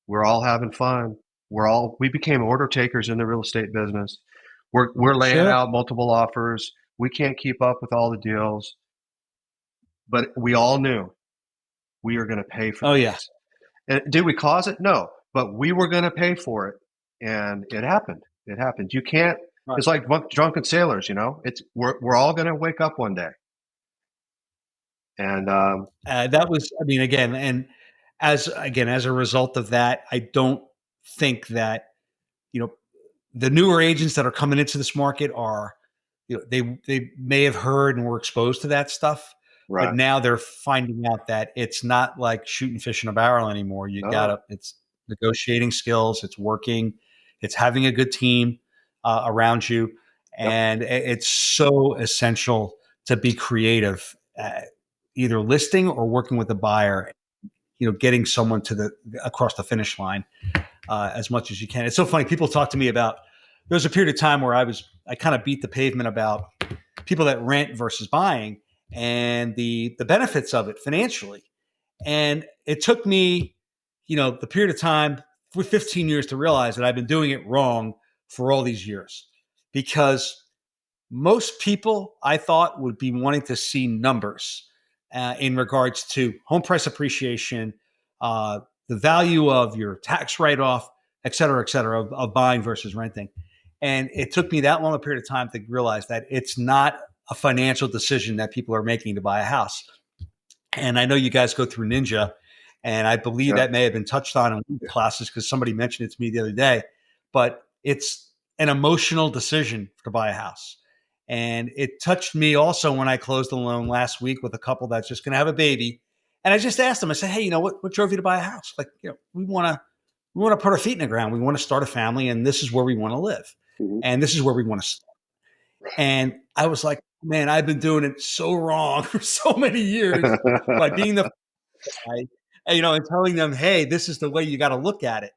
We're all having fun. We became order takers in the real estate business. We're laying Sure. out multiple offers. We can't keep up with all the deals, but we all knew we were going to pay for Oh yeah. this. And did we cause it? No, but we were going to pay for it, and it happened. It happens. You can't. Right. It's like drunken sailors. We're all going to wake up one day. And That was, I mean, again, and as a result of that, I don't think that you know the newer agents that are coming into this market are, they may have heard and were exposed to that stuff, but right. now they're finding out that it's not like shooting fish in a barrel anymore. No. It's negotiating skills, it's working, it's having a good team around you, Yep. and it's so essential to be creative, either listing or working with the buyer. Getting someone to the across the finish line as much as you can. It's so funny. People talk to me about, there was a period of time where I kind of beat the pavement about people that rent versus buying and the benefits of it financially. And it took me, the period of time for 15 years to realize that I've been doing it wrong for all these years, because most people I thought would be wanting to see numbers in regards to home price appreciation, the value of your tax write off, et cetera, of buying versus renting. And it took me that long a period of time to realize that it's not a financial decision that people are making to buy a house. And I know you guys go through Ninja, and I believe Yeah. that may have been touched on in classes because somebody mentioned it to me the other day. But it's an emotional decision to buy a house. And it touched me also when I closed a loan last week with a couple that's just going to have a baby. And I just asked them, I said, hey, what drove you to buy a house? Like, we want to put our feet in the ground. We want to start a family, and this is where we want to live. Mhm. And this is where we want to start. And I was like, man, I've been doing it so wrong for so many years by being the guy, and telling them, hey, this is the way you got to look at it.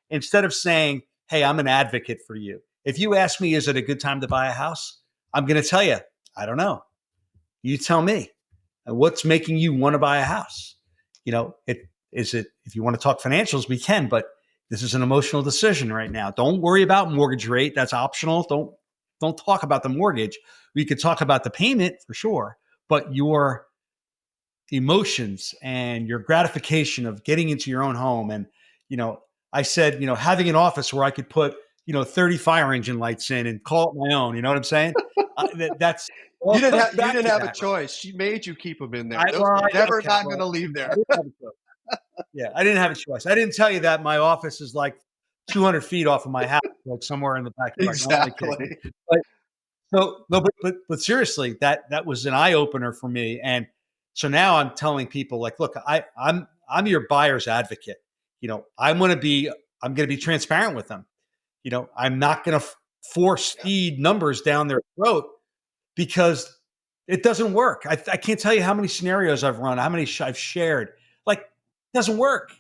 Instead of saying, hey, I'm an advocate for you. If you ask me, is it a good time to buy a house? I'm going to tell you, I don't know. You tell me. What's making you want to buy a house? If you want to talk financials, we can, but this is an emotional decision right now. Don't worry about mortgage rate. That's optional. Don't talk about the mortgage. We could talk about the payment for sure, but your emotions and your gratification of getting into your own home. And, I said, having an office where I could put, 30 fire engine lights in and call it my own. You know what I'm saying? That's You all didn't comes have you back didn't to have a that, right? choice. She made you keep them in there. I, Those well, were never okay, not going well, to leave I there. didn't have a choice. Yeah, I didn't have a choice. I didn't tell you that my office is like 200 feet off of my house, like somewhere in the backyard. No, I'm only kidding. Exactly. But so no, but seriously, that was an eye opener for me. And so now I'm telling people, like, look, I'm your buyer's advocate. I'm going to be transparent with them. I'm not going to force Yeah. feed numbers down their throat, because it doesn't work. I can't tell you how many scenarios I've run, how many I've shared. Like, it doesn't work.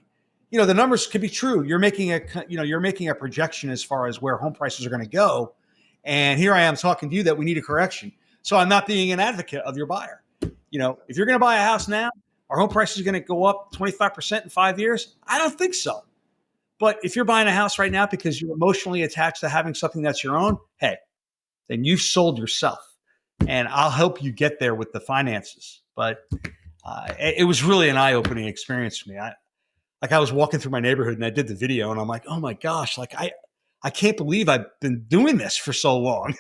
The numbers could be true. You're making a projection as far as where home prices are going to go, and here I am talking to you that we need a correction. So I'm not being an advocate of your buyer. If you're going to buy a house now, are home prices going to go up 25% in 5 years? I don't think so. But if you're buying a house right now because you're emotionally attached to having something that's your own, hey, then you've sold yourself, and I'll help you get there with the finances. But it was really an eye-opening experience for me. I was walking through my neighborhood and I did the video, and I'm like, oh my gosh, like I can't believe I've been doing this for so long,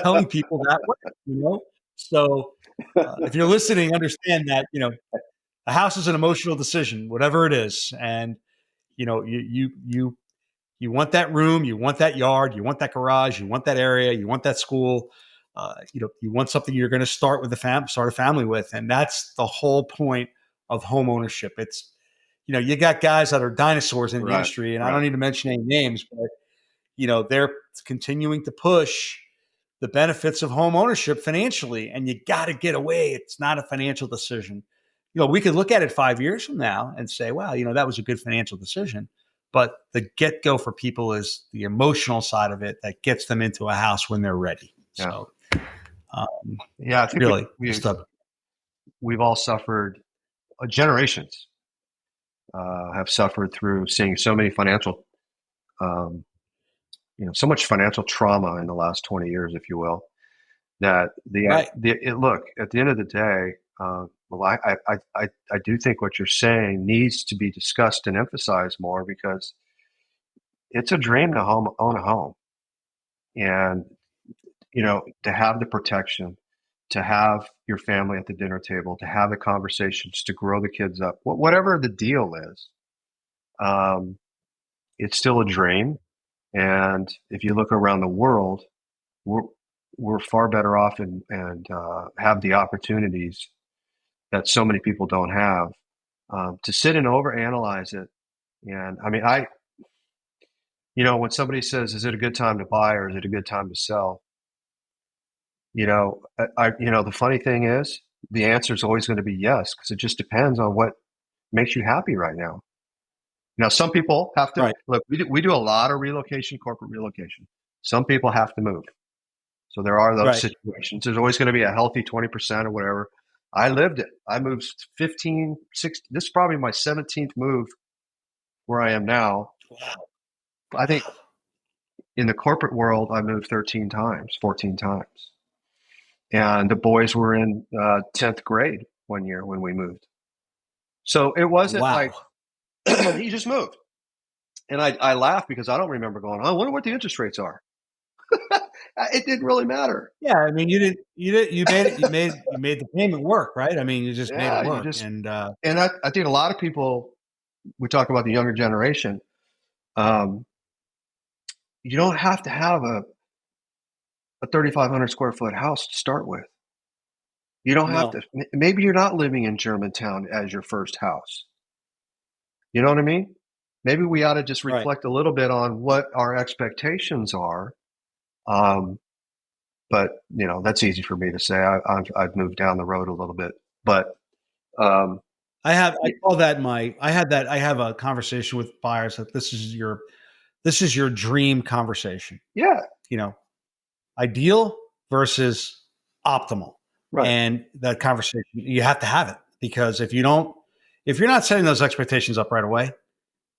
telling people that way. So if you're listening, understand that a house is an emotional decision, whatever it is, and you want that room, you want that yard, you want that garage, you want that area, you want that school. You want something you're going to start a family with, and that's the whole point of home ownership. It's you got guys that are dinosaurs in the Right. industry, and I don't Right. need to mention any names, but they're continuing to push the benefits of home ownership financially, and you got to get away. It's not a financial decision. We could look at it 5 years from now and say, wow, that was a good financial decision. But the get go for people is the emotional side of it that gets them into a house when they're ready. Yeah. So, um, Yeah. I think really, just we've all suffered. Generations have suffered through seeing so many financial, um, so much financial trauma in the last 20 years, if you will, that right. look, at the end of the day, well, I do think what you're saying needs to be discussed and emphasized more, because it's a dream to own a home, and to have the protection, to have your family at the dinner table, to have the conversations, to grow the kids up, whatever the deal is, um, it's still a dream. And if you look around the world, we're we're far better off and have the opportunities that so many people don't have, to sit and overanalyze it. And I mean, when somebody says, "Is it a good time to buy or is it a good time to sell?" The funny thing is, the answer is always going to be yes, because it just depends on what makes you happy right now. Now, some people have to Right. look. We do a lot of relocation, corporate relocation. Some people have to move. So there are those Right. situations. There's always going to be a healthy 20% or whatever. I lived it. I moved 15, 16. This is probably my 17th move where I am now. Wow. I think in the corporate world, I moved 13 times, 14 times. And the boys were in 10th grade one year when we moved. So it wasn't like Wow. he just moved. And I laugh because I don't remember going, I wonder what the interest rates are. It didn't really matter. Yeah, I mean, you made the payment work, right? I mean, you just made it Yeah, you work, just, and and I think a lot of people, we talk about the younger generation. Um, you don't have to have a 3,500 square foot house to start with. You don't have no, to. Maybe you're not living in Germantown as your first house. You know what I mean? Maybe we ought to just right. reflect a little bit on what our expectations are. Um, but that's easy for me to say. I've moved down the road a little bit, but um, I call that I have a conversation with buyers that this is your dream conversation. yeah, You know, ideal versus optimal. right, And that conversation, you have to have it, because if you're not setting those expectations up right away,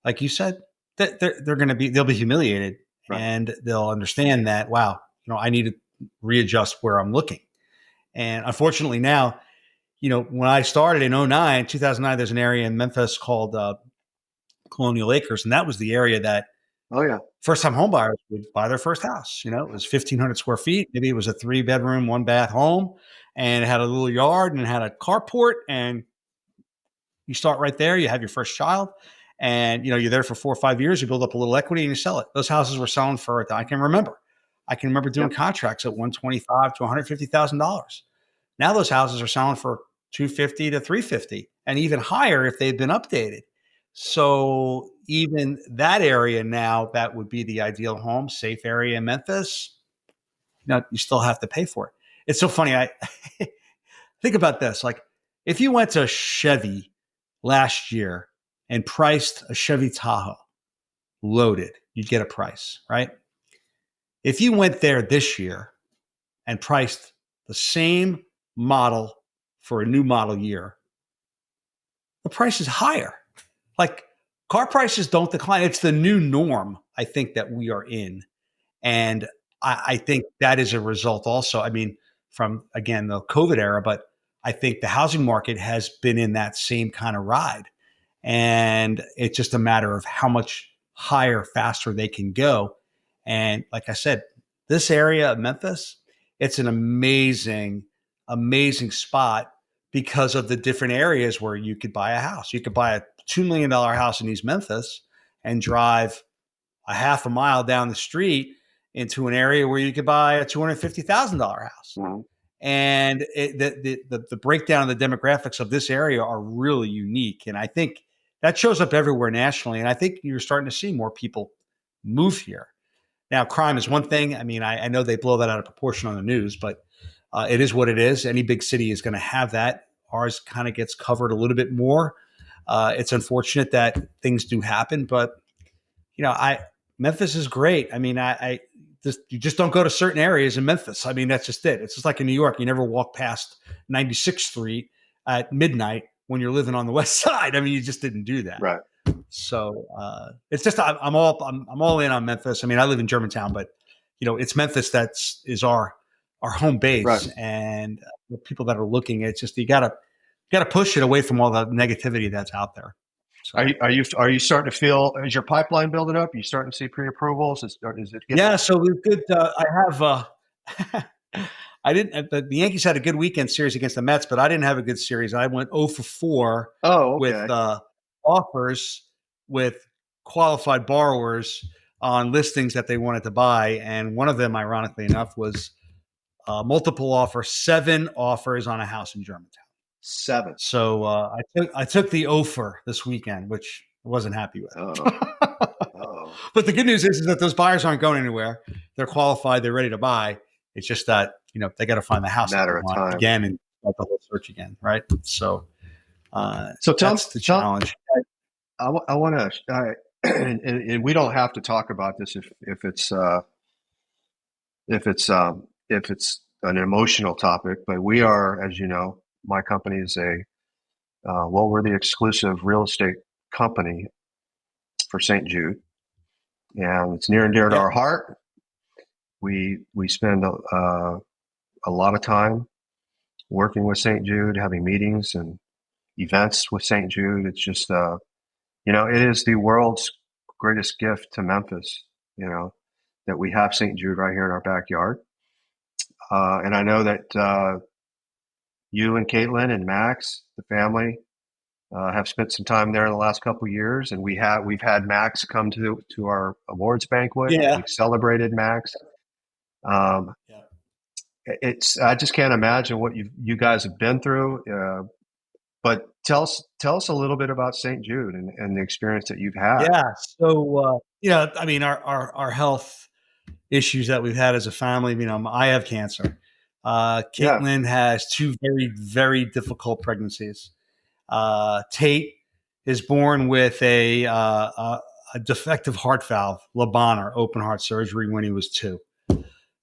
like you said, that they'll be humiliated, right. and they'll understand that, wow, I need to readjust where I'm looking. And unfortunately now, when I started in 2009, there's an area in Memphis called Colonial Acres. And that was the area that Oh yeah, first time home buyers would buy their first house. It was 1,500 square feet. Maybe it was a 3 bedroom, 1 bath home, and it had a little yard and it had a carport. And you start right there. You have your first child, and you're there for 4 or 5 years. You build up a little equity and you sell it. Those houses were selling for, I can remember. I can remember doing yep, contracts at 125 to $150,000. Now those houses are selling for 250 to 350, and even higher if they've been updated. So even that area now, that would be the ideal home, safe area in Memphis. You still have to pay for it. It's so funny. I think about this. Like, if you went to Chevy last year and priced a Chevy Tahoe loaded, you'd get a price, right? If you went there this year and priced the same model for a new model year, the price is higher. Like, car prices don't decline. It's the new norm, I think, that we are in. And I think that is a result also, I mean, from, again, the COVID era, but I think the housing market has been in that same kind of ride. And it's just a matter of how much higher, faster they can go. And like I said, this area of Memphis, it's an amazing, amazing spot because of the different areas where you could buy a house. You could buy a $2 million house in East Memphis and drive a half a mile down the street into an area where you could buy a $250,000 house. mhm, And the breakdown of the demographics of this area are really unique. And I think that shows up everywhere nationally. And I think you're starting to see more people move here. Now, crime is one thing. I mean, I know they blow that out of proportion on the news, but it is what it is. Any big city is going to have that. Ours kind of gets covered a little bit more. It's unfortunate that things do happen, but I Memphis is great. I mean, I just you just don't go to certain areas in Memphis. I mean, that's just it. It's just like in New York. You never walk past 96th Street at midnight when you're living on the West Side. I mean, you just didn't do that. right. So it's just I'm all in on Memphis. I mean, I live in Germantown, but it's Memphis is our home Right. base, and the people that are looking, it's just you gotta push it away from all the negativity that's out there. So Are you starting to feel? Is your pipeline building up? Are you starting to see pre-approvals? Is it getting? yeah, so we've good. I have. I didn't. The Yankees had a good weekend series against the Mets, but I didn't have a good series. I went 0 for 4 Oh, with okay. offers with qualified borrowers on listings that they wanted to buy, and one of them, ironically enough, was multiple offer, 7 offers on a house in Germantown. 7. So I took the offer this weekend, which I wasn't happy with. Oh, oh, But the good news is that those buyers aren't going anywhere. They're qualified. They're ready to buy. It's just that they got to find the house that they matter of want time. again and start the whole search again, right? So So that's the challenge. I want to, and we don't have to talk about this if it's an emotional topic, but we are, as you know, my company is we're the exclusive real estate company for St. Jude, and it's near and dear to Yeah, our heart. We spend a lot of time working with St. Jude, having meetings and events with St. Jude. It's just it is the world's greatest gift to Memphis. That we have St. Jude right here in our backyard, and I know that you and Caitlin and Max, the family, have spent some time there in the last couple of years, and we've had Max come to our awards banquet. yeah, We've celebrated Max. Um, yeah. I just can't imagine what you guys have been through. But tell us a little bit about St. Jude and the experience that you've had. Yeah. So I mean, our health issues that we've had as a family. I have cancer. Yeah, Caitlin has 2 very, very difficult pregnancies. Tate is born with a defective heart valve, Lebanon, open heart surgery when he was 2.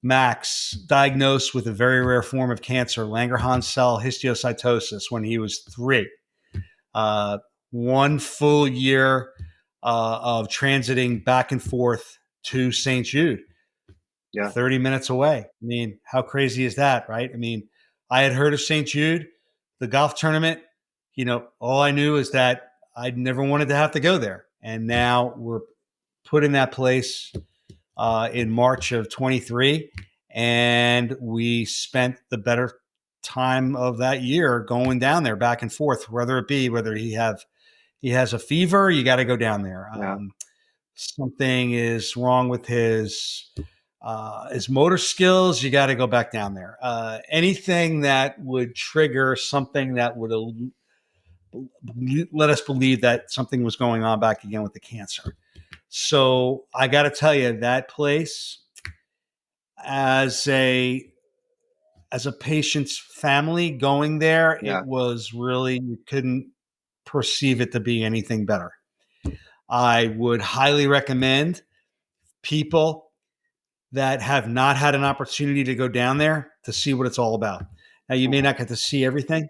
Max diagnosed with a very rare form of cancer, Langerhans cell histiocytosis, when he was 3. Uh, 1 full year of transiting back and forth to St. Jude, yeah, 30 minutes away. I mean, how crazy is that, right? I mean, I had heard of St. Jude, the golf tournament. All I knew is that I'd never wanted to have to go there. And now we're put in that place in March of 23. And we spent the better time of that year going down there back and forth, whether he has a fever, you got to go down there. yeah, Something is wrong with his motor skills, you got to go back down there. Anything that would trigger something that would let us believe that something was going on back again with the cancer. So I got to tell you, that place, as a patient's family going there, yeah, it was really, you couldn't perceive it to be anything better. I would highly recommend people that have not had an opportunity to go down there to see what it's all about. Now, you may not get to see everything,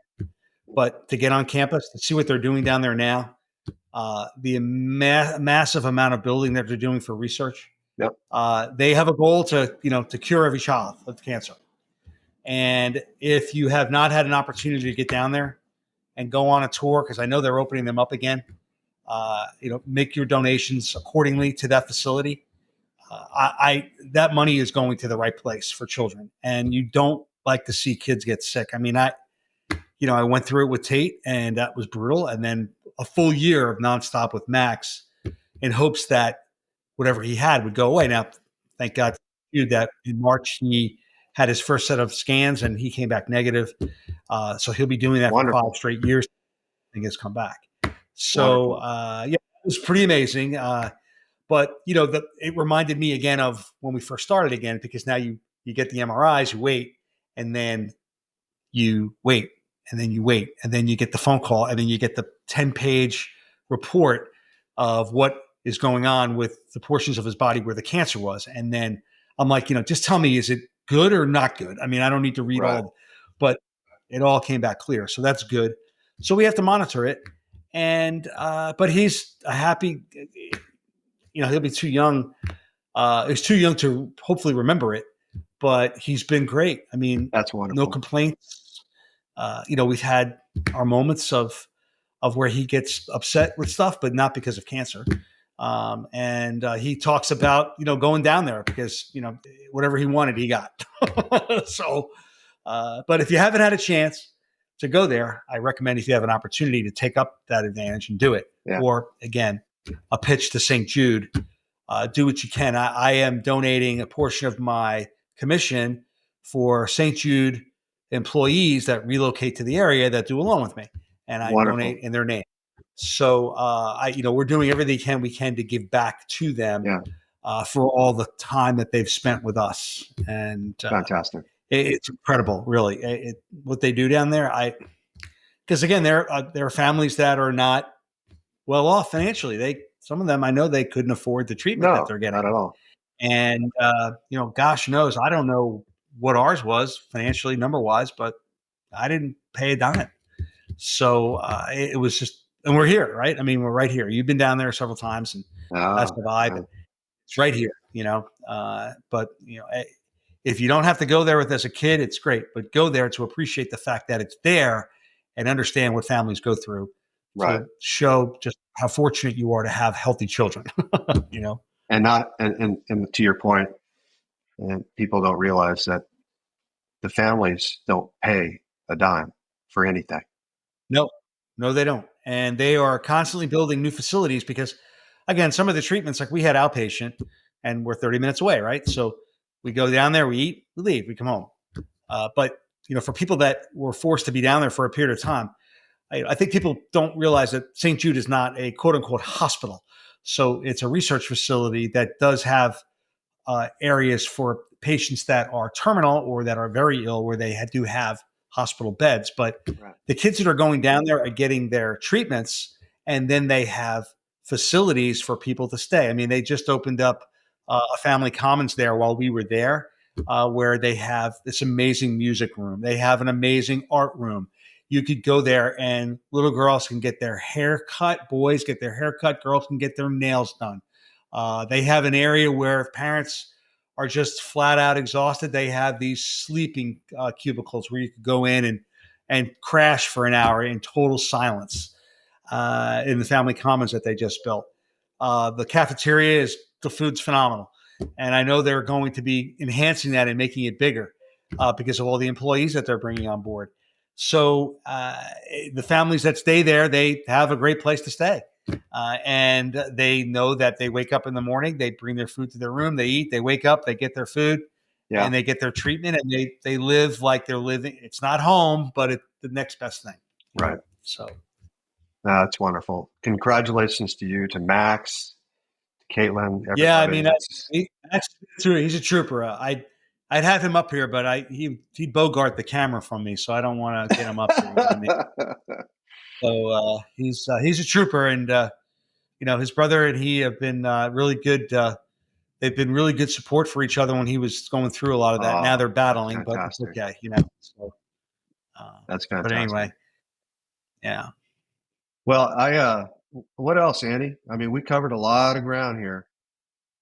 but to get on campus, to see what they're doing down there now, the massive amount of building that they're doing for research. yep, They have a goal to cure every child with cancer. And if you have not had an opportunity to get down there and go on a tour, because I know they're opening them up again, make your donations accordingly to that facility. That money is going to the right place for children, and you don't like to see kids get sick. I mean, I went through it with Tate, and that was brutal. And then a full year of nonstop with Max, in hopes that whatever he had would go away. Now, thank God that in March he had his first set of scans, and he came back negative. So he'll be doing that for 5 wonderful, straight years. I think has come back. So wonderful, it was pretty amazing. But it reminded me again of when we first started again, because now you get the MRIs, you wait, and then you wait, and then you wait, and then you get the phone call, and then you get the 10-page report of what is going on with the portions of his body where the cancer was. And then I'm like, just tell me, is it good or not good? I mean, I don't need to read right, all, but it all came back clear. So that's good. So we have to monitor it. And, but he's a happy, he'll be too young. He's too young to hopefully remember it, but he's been great. I mean, that's no wonderful, complaints. We've had our moments of of where he gets upset with stuff, but not because of cancer. And he talks about, going down there because, whatever he wanted, he got. So, but if you haven't had a chance to go there, I recommend, if you have an opportunity, to take up that advantage and do it. Yeah. Or again, a pitch to St. Jude. Do what you can. I am donating a portion of my commission for St. Jude employees that relocate to the area that do along with me, and I Wonderful. donate in their name. So we're doing everything we can to give back to them, for all the time that they've spent with us. And fantastic. It's incredible, really, what they do down there. Because again, there are families that are not well off financially. Some of them, I know, they couldn't afford the treatment that they're getting. Not at all. And gosh knows, I don't know what ours was financially, number wise, but I didn't pay a dime. So it was just, and we're here, right? I mean, we're right here. You've been down there several times, and that's the vibe. It's right here, but if you don't have to go there with as a kid, it's great, but go there to appreciate the fact that it's there and understand what families go through. Right. To show just how fortunate you are to have healthy children, And to your point, and people don't realize that the families don't pay a dime for anything. No, they don't. And they are constantly building new facilities because, again, some of the treatments, like we had outpatient and we're 30 minutes away, right? So we go down there, we eat, we leave, we come home. But, for people that were forced to be down there for a period of time, I think people don't realize that St. Jude is not a quote unquote hospital. So it's a research facility that does have areas for patients that are terminal or that are very ill, where they do have hospital beds. But the kids that are going down there are getting their treatments, and then they have facilities for people to stay. I mean, they just opened up a family commons there while we were there, where they have this amazing music room. They have an amazing art room. You could go there and little girls can get their hair cut, boys get their hair cut, girls can get their nails done. They have an area where if parents are just flat out exhausted, they have these sleeping cubicles where you could go in and crash for an hour in total silence in the family commons that they just built. The cafeteria the food's phenomenal. And I know they're going to be enhancing that and making it bigger because of all the employees that they're bringing on board. So the families that stay there, they have a great place to stay. And they know that they wake up in the morning, they bring their food to their room, they eat, they wake up, they get their food, and they get their treatment, and they live like they're living. It's not home, but it's the next best thing. Right. So that's wonderful. Congratulations to you, to Max, to Caitlin. Everybody. Yeah, I mean, he's a trooper. I'd have him up here, but he'd bogart the camera from me, so I don't want to get him up here. So he's a trooper, and his brother and he have been really good. They've been really good support for each other when he was going through a lot of that. Now they're battling, fantastic. But it's okay, So that's fantastic. But anyway, yeah. Well, what else, Andy? I mean, we covered a lot of ground here.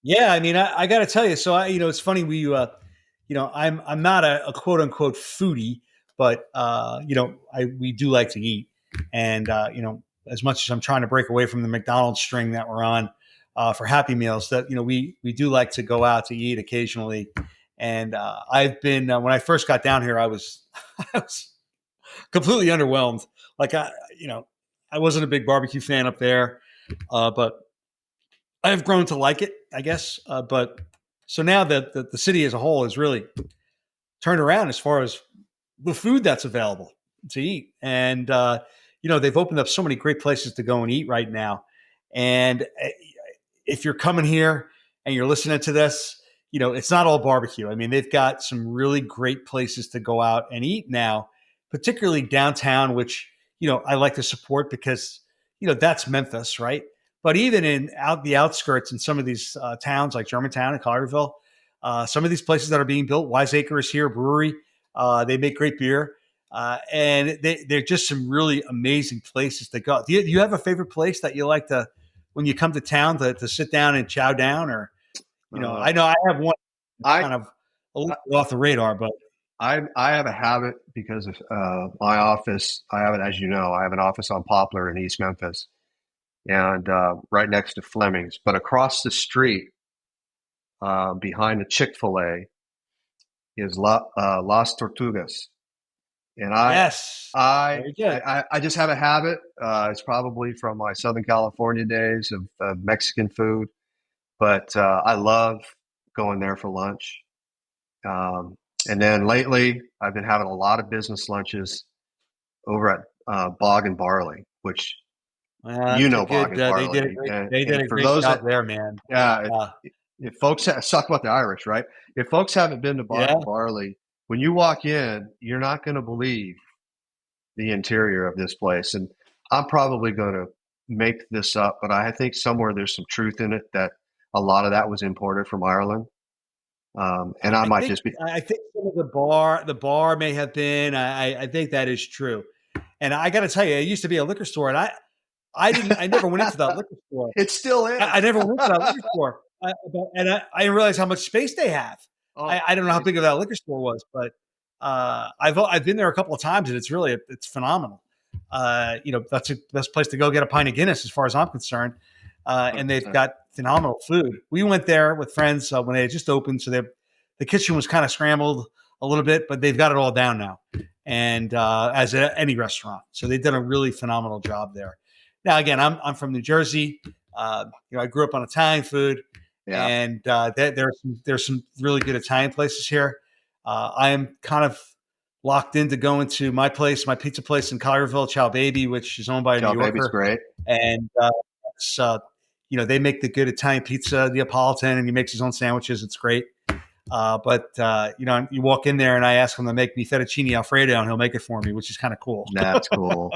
Yeah, I mean, I got to tell you. So it's funny. I'm not a quote unquote foodie, but we do like to eat, and as much as I'm trying to break away from the McDonald's string that we're on for Happy Meals, that we do like to go out to eat occasionally. And I've been when I first got down here, I was completely underwhelmed. Like I wasn't a big barbecue fan up there, but I've grown to like it, I guess. But so now that the city as a whole is really turned around as far as the food that's available to eat. And, they've opened up so many great places to go and eat right now. And if you're coming here and you're listening to this, it's not all barbecue. I mean, they've got some really great places to go out and eat now, particularly downtown, which, I like to support because, that's Memphis, right? But even in the outskirts in some of these towns like Germantown and Collierville, some of these places that are being built, Wiseacre is here, brewery. They make great beer. And they're just some really amazing places to go. Do you have a favorite place that you like to, when you come to town, to sit down and chow down? Or, I know I have one kind of a little off the radar, but I have a habit because of my office. I have it, as you know, I have an office on Poplar in East Memphis, and right next to Fleming's. But across the street, behind the Chick-fil-A, is Las Tortugas, and Yes. Very good. I just have a habit. It's probably from my Southern California days of Mexican food, but I love going there for lunch. Um, and then lately, I've been having a lot of business lunches over at Bog and Barley, which you That's a know Bog good. and They did a Barley, great. and They did and a for great those that job there, man. yeah, Uh, if folks suck about the Irish, right? If folks haven't been to Bog yeah. and Barley, when you walk in, you're not going to believe the interior of this place. And I'm probably going to make this up, but I think somewhere there's some truth in it that a lot of that was imported from Ireland. And I I might think just be, I think some of the bar may have been. I think that is true. And I got to tell you, it used to be a liquor store, and I never went into that liquor store. it still I is. never went to that liquor store, I didn't realize how much space they have. Oh, I don't know how big crazy. of that liquor store was, but I've been there a couple of times, and it's phenomenal. That's the best place to go get a pint of Guinness, as far as I'm concerned. And they've 100%. got phenomenal food. We went there with friends when they had just opened, so the kitchen was kind of scrambled a little bit, but they've got it all down now, and any restaurant, so they've done a really phenomenal job there. Now, again, I'm from New Jersey. I grew up on Italian food, Yeah. and there's some really good Italian places here. I am kind of locked into going to my pizza place in Collierville, Chow Baby, which is owned by a New Chow Baby's Yorker, great. and it's, they make the good Italian pizza, Neapolitan, and he makes his own sandwiches. It's great. But you walk in there, and I ask him to make me fettuccine Alfredo, and he'll make it for me, which is kind of cool. That's cool.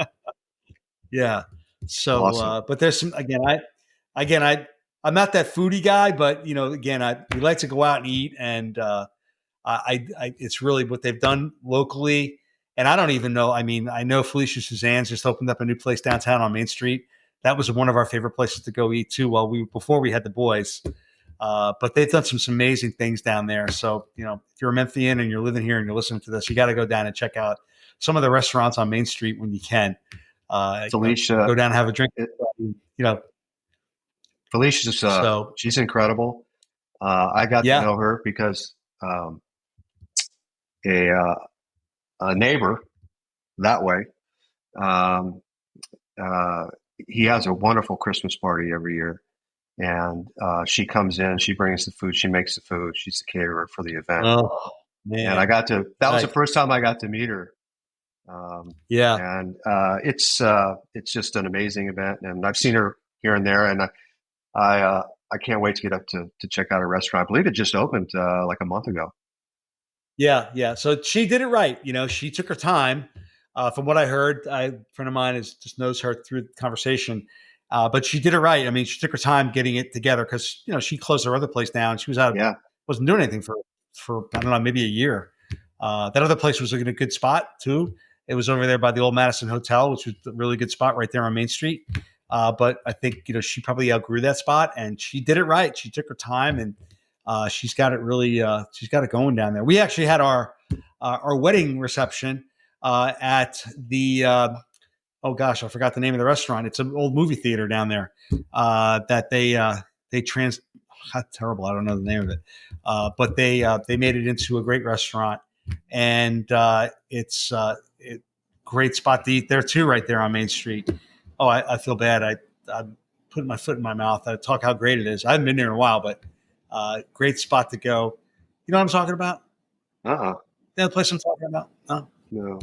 Yeah. So, Awesome. but there's some I'm not that foodie guy, but we like to go out and eat, and it's really what they've done locally. And I don't even know. I mean, I know Felicia Suzanne's just opened up a new place downtown on Main Street. That was one of our favorite places to go eat too. Before we had the boys, but they've done some amazing things down there. So if you're a Memphian and you're living here and you're listening to this, you got to go down and check out some of the restaurants on Main Street when you can. Felicia, Go down and have a drink. it, You know, Felicia's, so she's incredible. I got to yeah. know her because a, uh, a neighbor that way, um, uh, he has a wonderful Christmas party every year. And she comes in, she brings the food, she makes the food, she's the caterer for the event. Oh And man, that was the like first time I got to meet her. yeah, And it's just an amazing event. And I've seen her here and there. And I can't wait to get up to check out her restaurant. I believe it just opened like a month ago. yeah. So she did it right. She took her time. From what I heard, a friend of mine just knows her through the conversation. But she did it right. I mean, she took her time getting it together because she closed her other place down. She Yeah. wasn't doing anything for I don't know, maybe a year. That other place was in a good spot too. It was over there by the old Madison Hotel, which was a really good spot right there on Main Street. But I think she probably outgrew that spot, and she did it right. She took her time, and she's got it really. She's got it going down there. We actually had our wedding reception at the. Oh gosh, I forgot the name of the restaurant. It's an old movie theater down there that they trans. Terrible. I don't know the name of it, but they made it into a great restaurant, and it's great spot to eat there too, right there on Main Street. Oh, I feel bad. I'm putting my foot in my mouth. I talk how great it is. I haven't been there in a while, but great spot to go. You know what I'm talking about? Uh-uh. The place I'm talking about? No. No.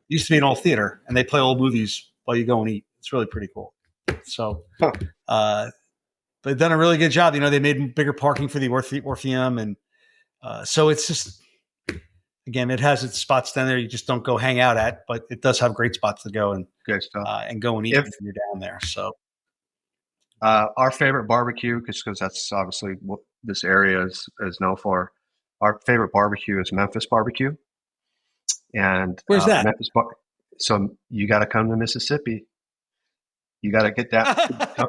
Used to be an old theater, and they play old movies while you go and eat. It's really pretty cool. So, Huh. they've done a really good job. They made bigger parking for the Orpheum, and so it's just, again, it has its spots down there you just don't go hang out at, but it does have great spots to go Good stuff. and go and eat If when you're down there. So our favorite barbecue, because that's obviously what this area is known for. Our favorite barbecue is Memphis barbecue, and where's that? So you got to come to Mississippi. You got to get that.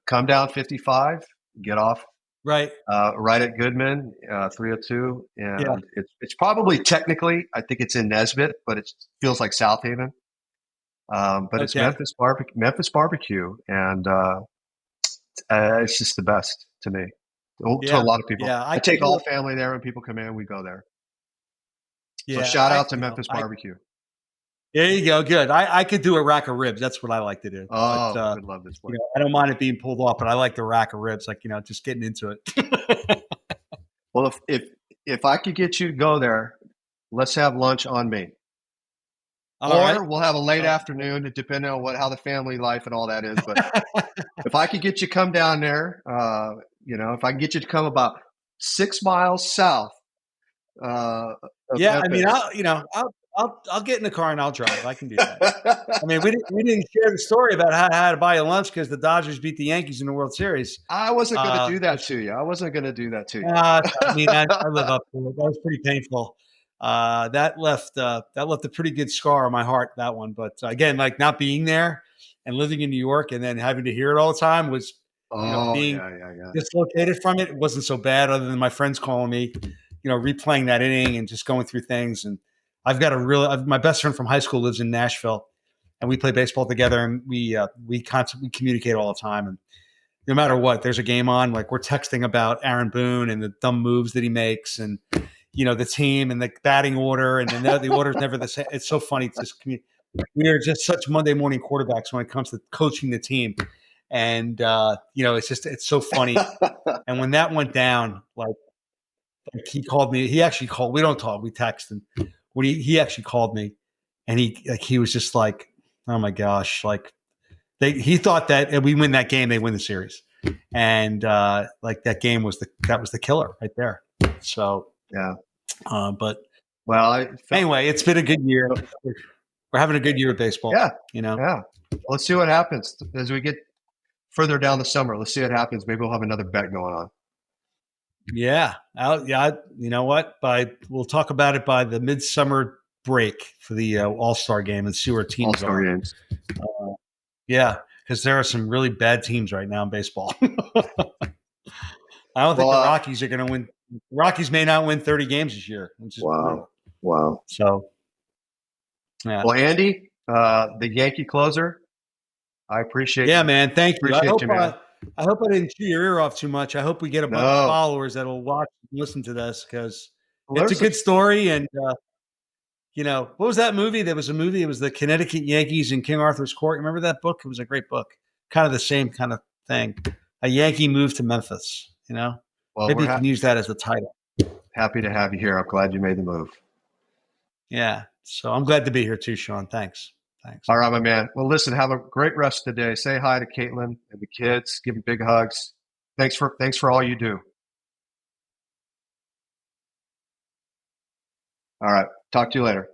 Come down 55. Get off. Right. right at Goodman, 302, Yeah. and it's probably technically, I think it's in Nesbitt, but it feels like South Haven. But it's Okay. Memphis barbecue, and it's just the best to me. To a Yeah. lot of people, Yeah. I I could take do all it. family there. When people come in, we go there. So Yeah. shout out to Memphis I barbecue. there you go. Good. I could do a rack of ribs. That's what I like to do. But Oh, would love this place. I don't mind it being pulled off, but I like the rack of ribs, like, just getting into it. Well, if I could get you to go there, let's have lunch on me. All right. Or we'll have a late Uh, afternoon, depending on how the family life and all that is. But if I could get you to come down there, if I can get you to come about 6 miles south of yeah, I mean, Memphis. I'll get in the car and I'll drive. I can do that. I mean, we didn't share the story about how I had to buy you lunch because the Dodgers beat the Yankees in the World Series. I wasn't going to do that Which to you. I wasn't going to do that to you. I mean, I live up to it. That was pretty painful. That left a pretty good scar on my heart. That one, but again, like not being there and living in New York and then having to hear it all the time was, Oh, being yeah, yeah, yeah. dislocated from it. It wasn't so bad, other than my friends calling me, replaying that inning and just going through things. And my best friend from high school lives in Nashville, and we play baseball together, and we constantly communicate all the time. And no matter what, there's a game on, like we're texting about Aaron Boone and the dumb moves that he makes, and the team and the batting order, and then the order's never the same. It's so funny. It's just we are just such Monday morning quarterbacks when it comes to coaching the team, and it's so funny. And when that went down, like he called me. He actually called. We don't talk. We text, and when he actually called me, and he was just like, oh my gosh, like he thought that if we win that game, they win the series, and like that game was the killer right there. So Yeah. but Well, I felt, anyway, it's been a good year. We're having a good year of baseball. yeah, yeah. Let's see what happens as we get further down the summer. Let's see what happens. Maybe we'll have another bet going on. Yeah, you know what? We'll talk about it by the midsummer break for the All-Star game and see where teams All-Star are. games. Yeah, because there are some really bad teams right now in baseball. I don't think Well, the Rockies are going to win. The Rockies may not win 30 games this year, which is brutal. Wow. So, yeah. Well, Andy, the Yankee closer, I appreciate Yeah, you. man. Thank you. Appreciate you, man. I hope I didn't chew your ear off too much. I hope we get a bunch of No. followers that'll watch and listen to this because Well, it's a good story. And what was that movie? There was a movie. It was the Connecticut Yankees in King Arthur's Court. Remember that book? It was a great book. Kind of the same kind of thing. A Yankee moved to Memphis. well, Maybe you can use that as the title. happy to have you here. I'm glad you made the move. Yeah. So I'm glad to be here too, Sean. Thanks. All right, my man. Well, listen, have a great rest of the day. Say hi to Caitlin and the kids. Give them big hugs. Thanks for all you do. All right. Talk to you later.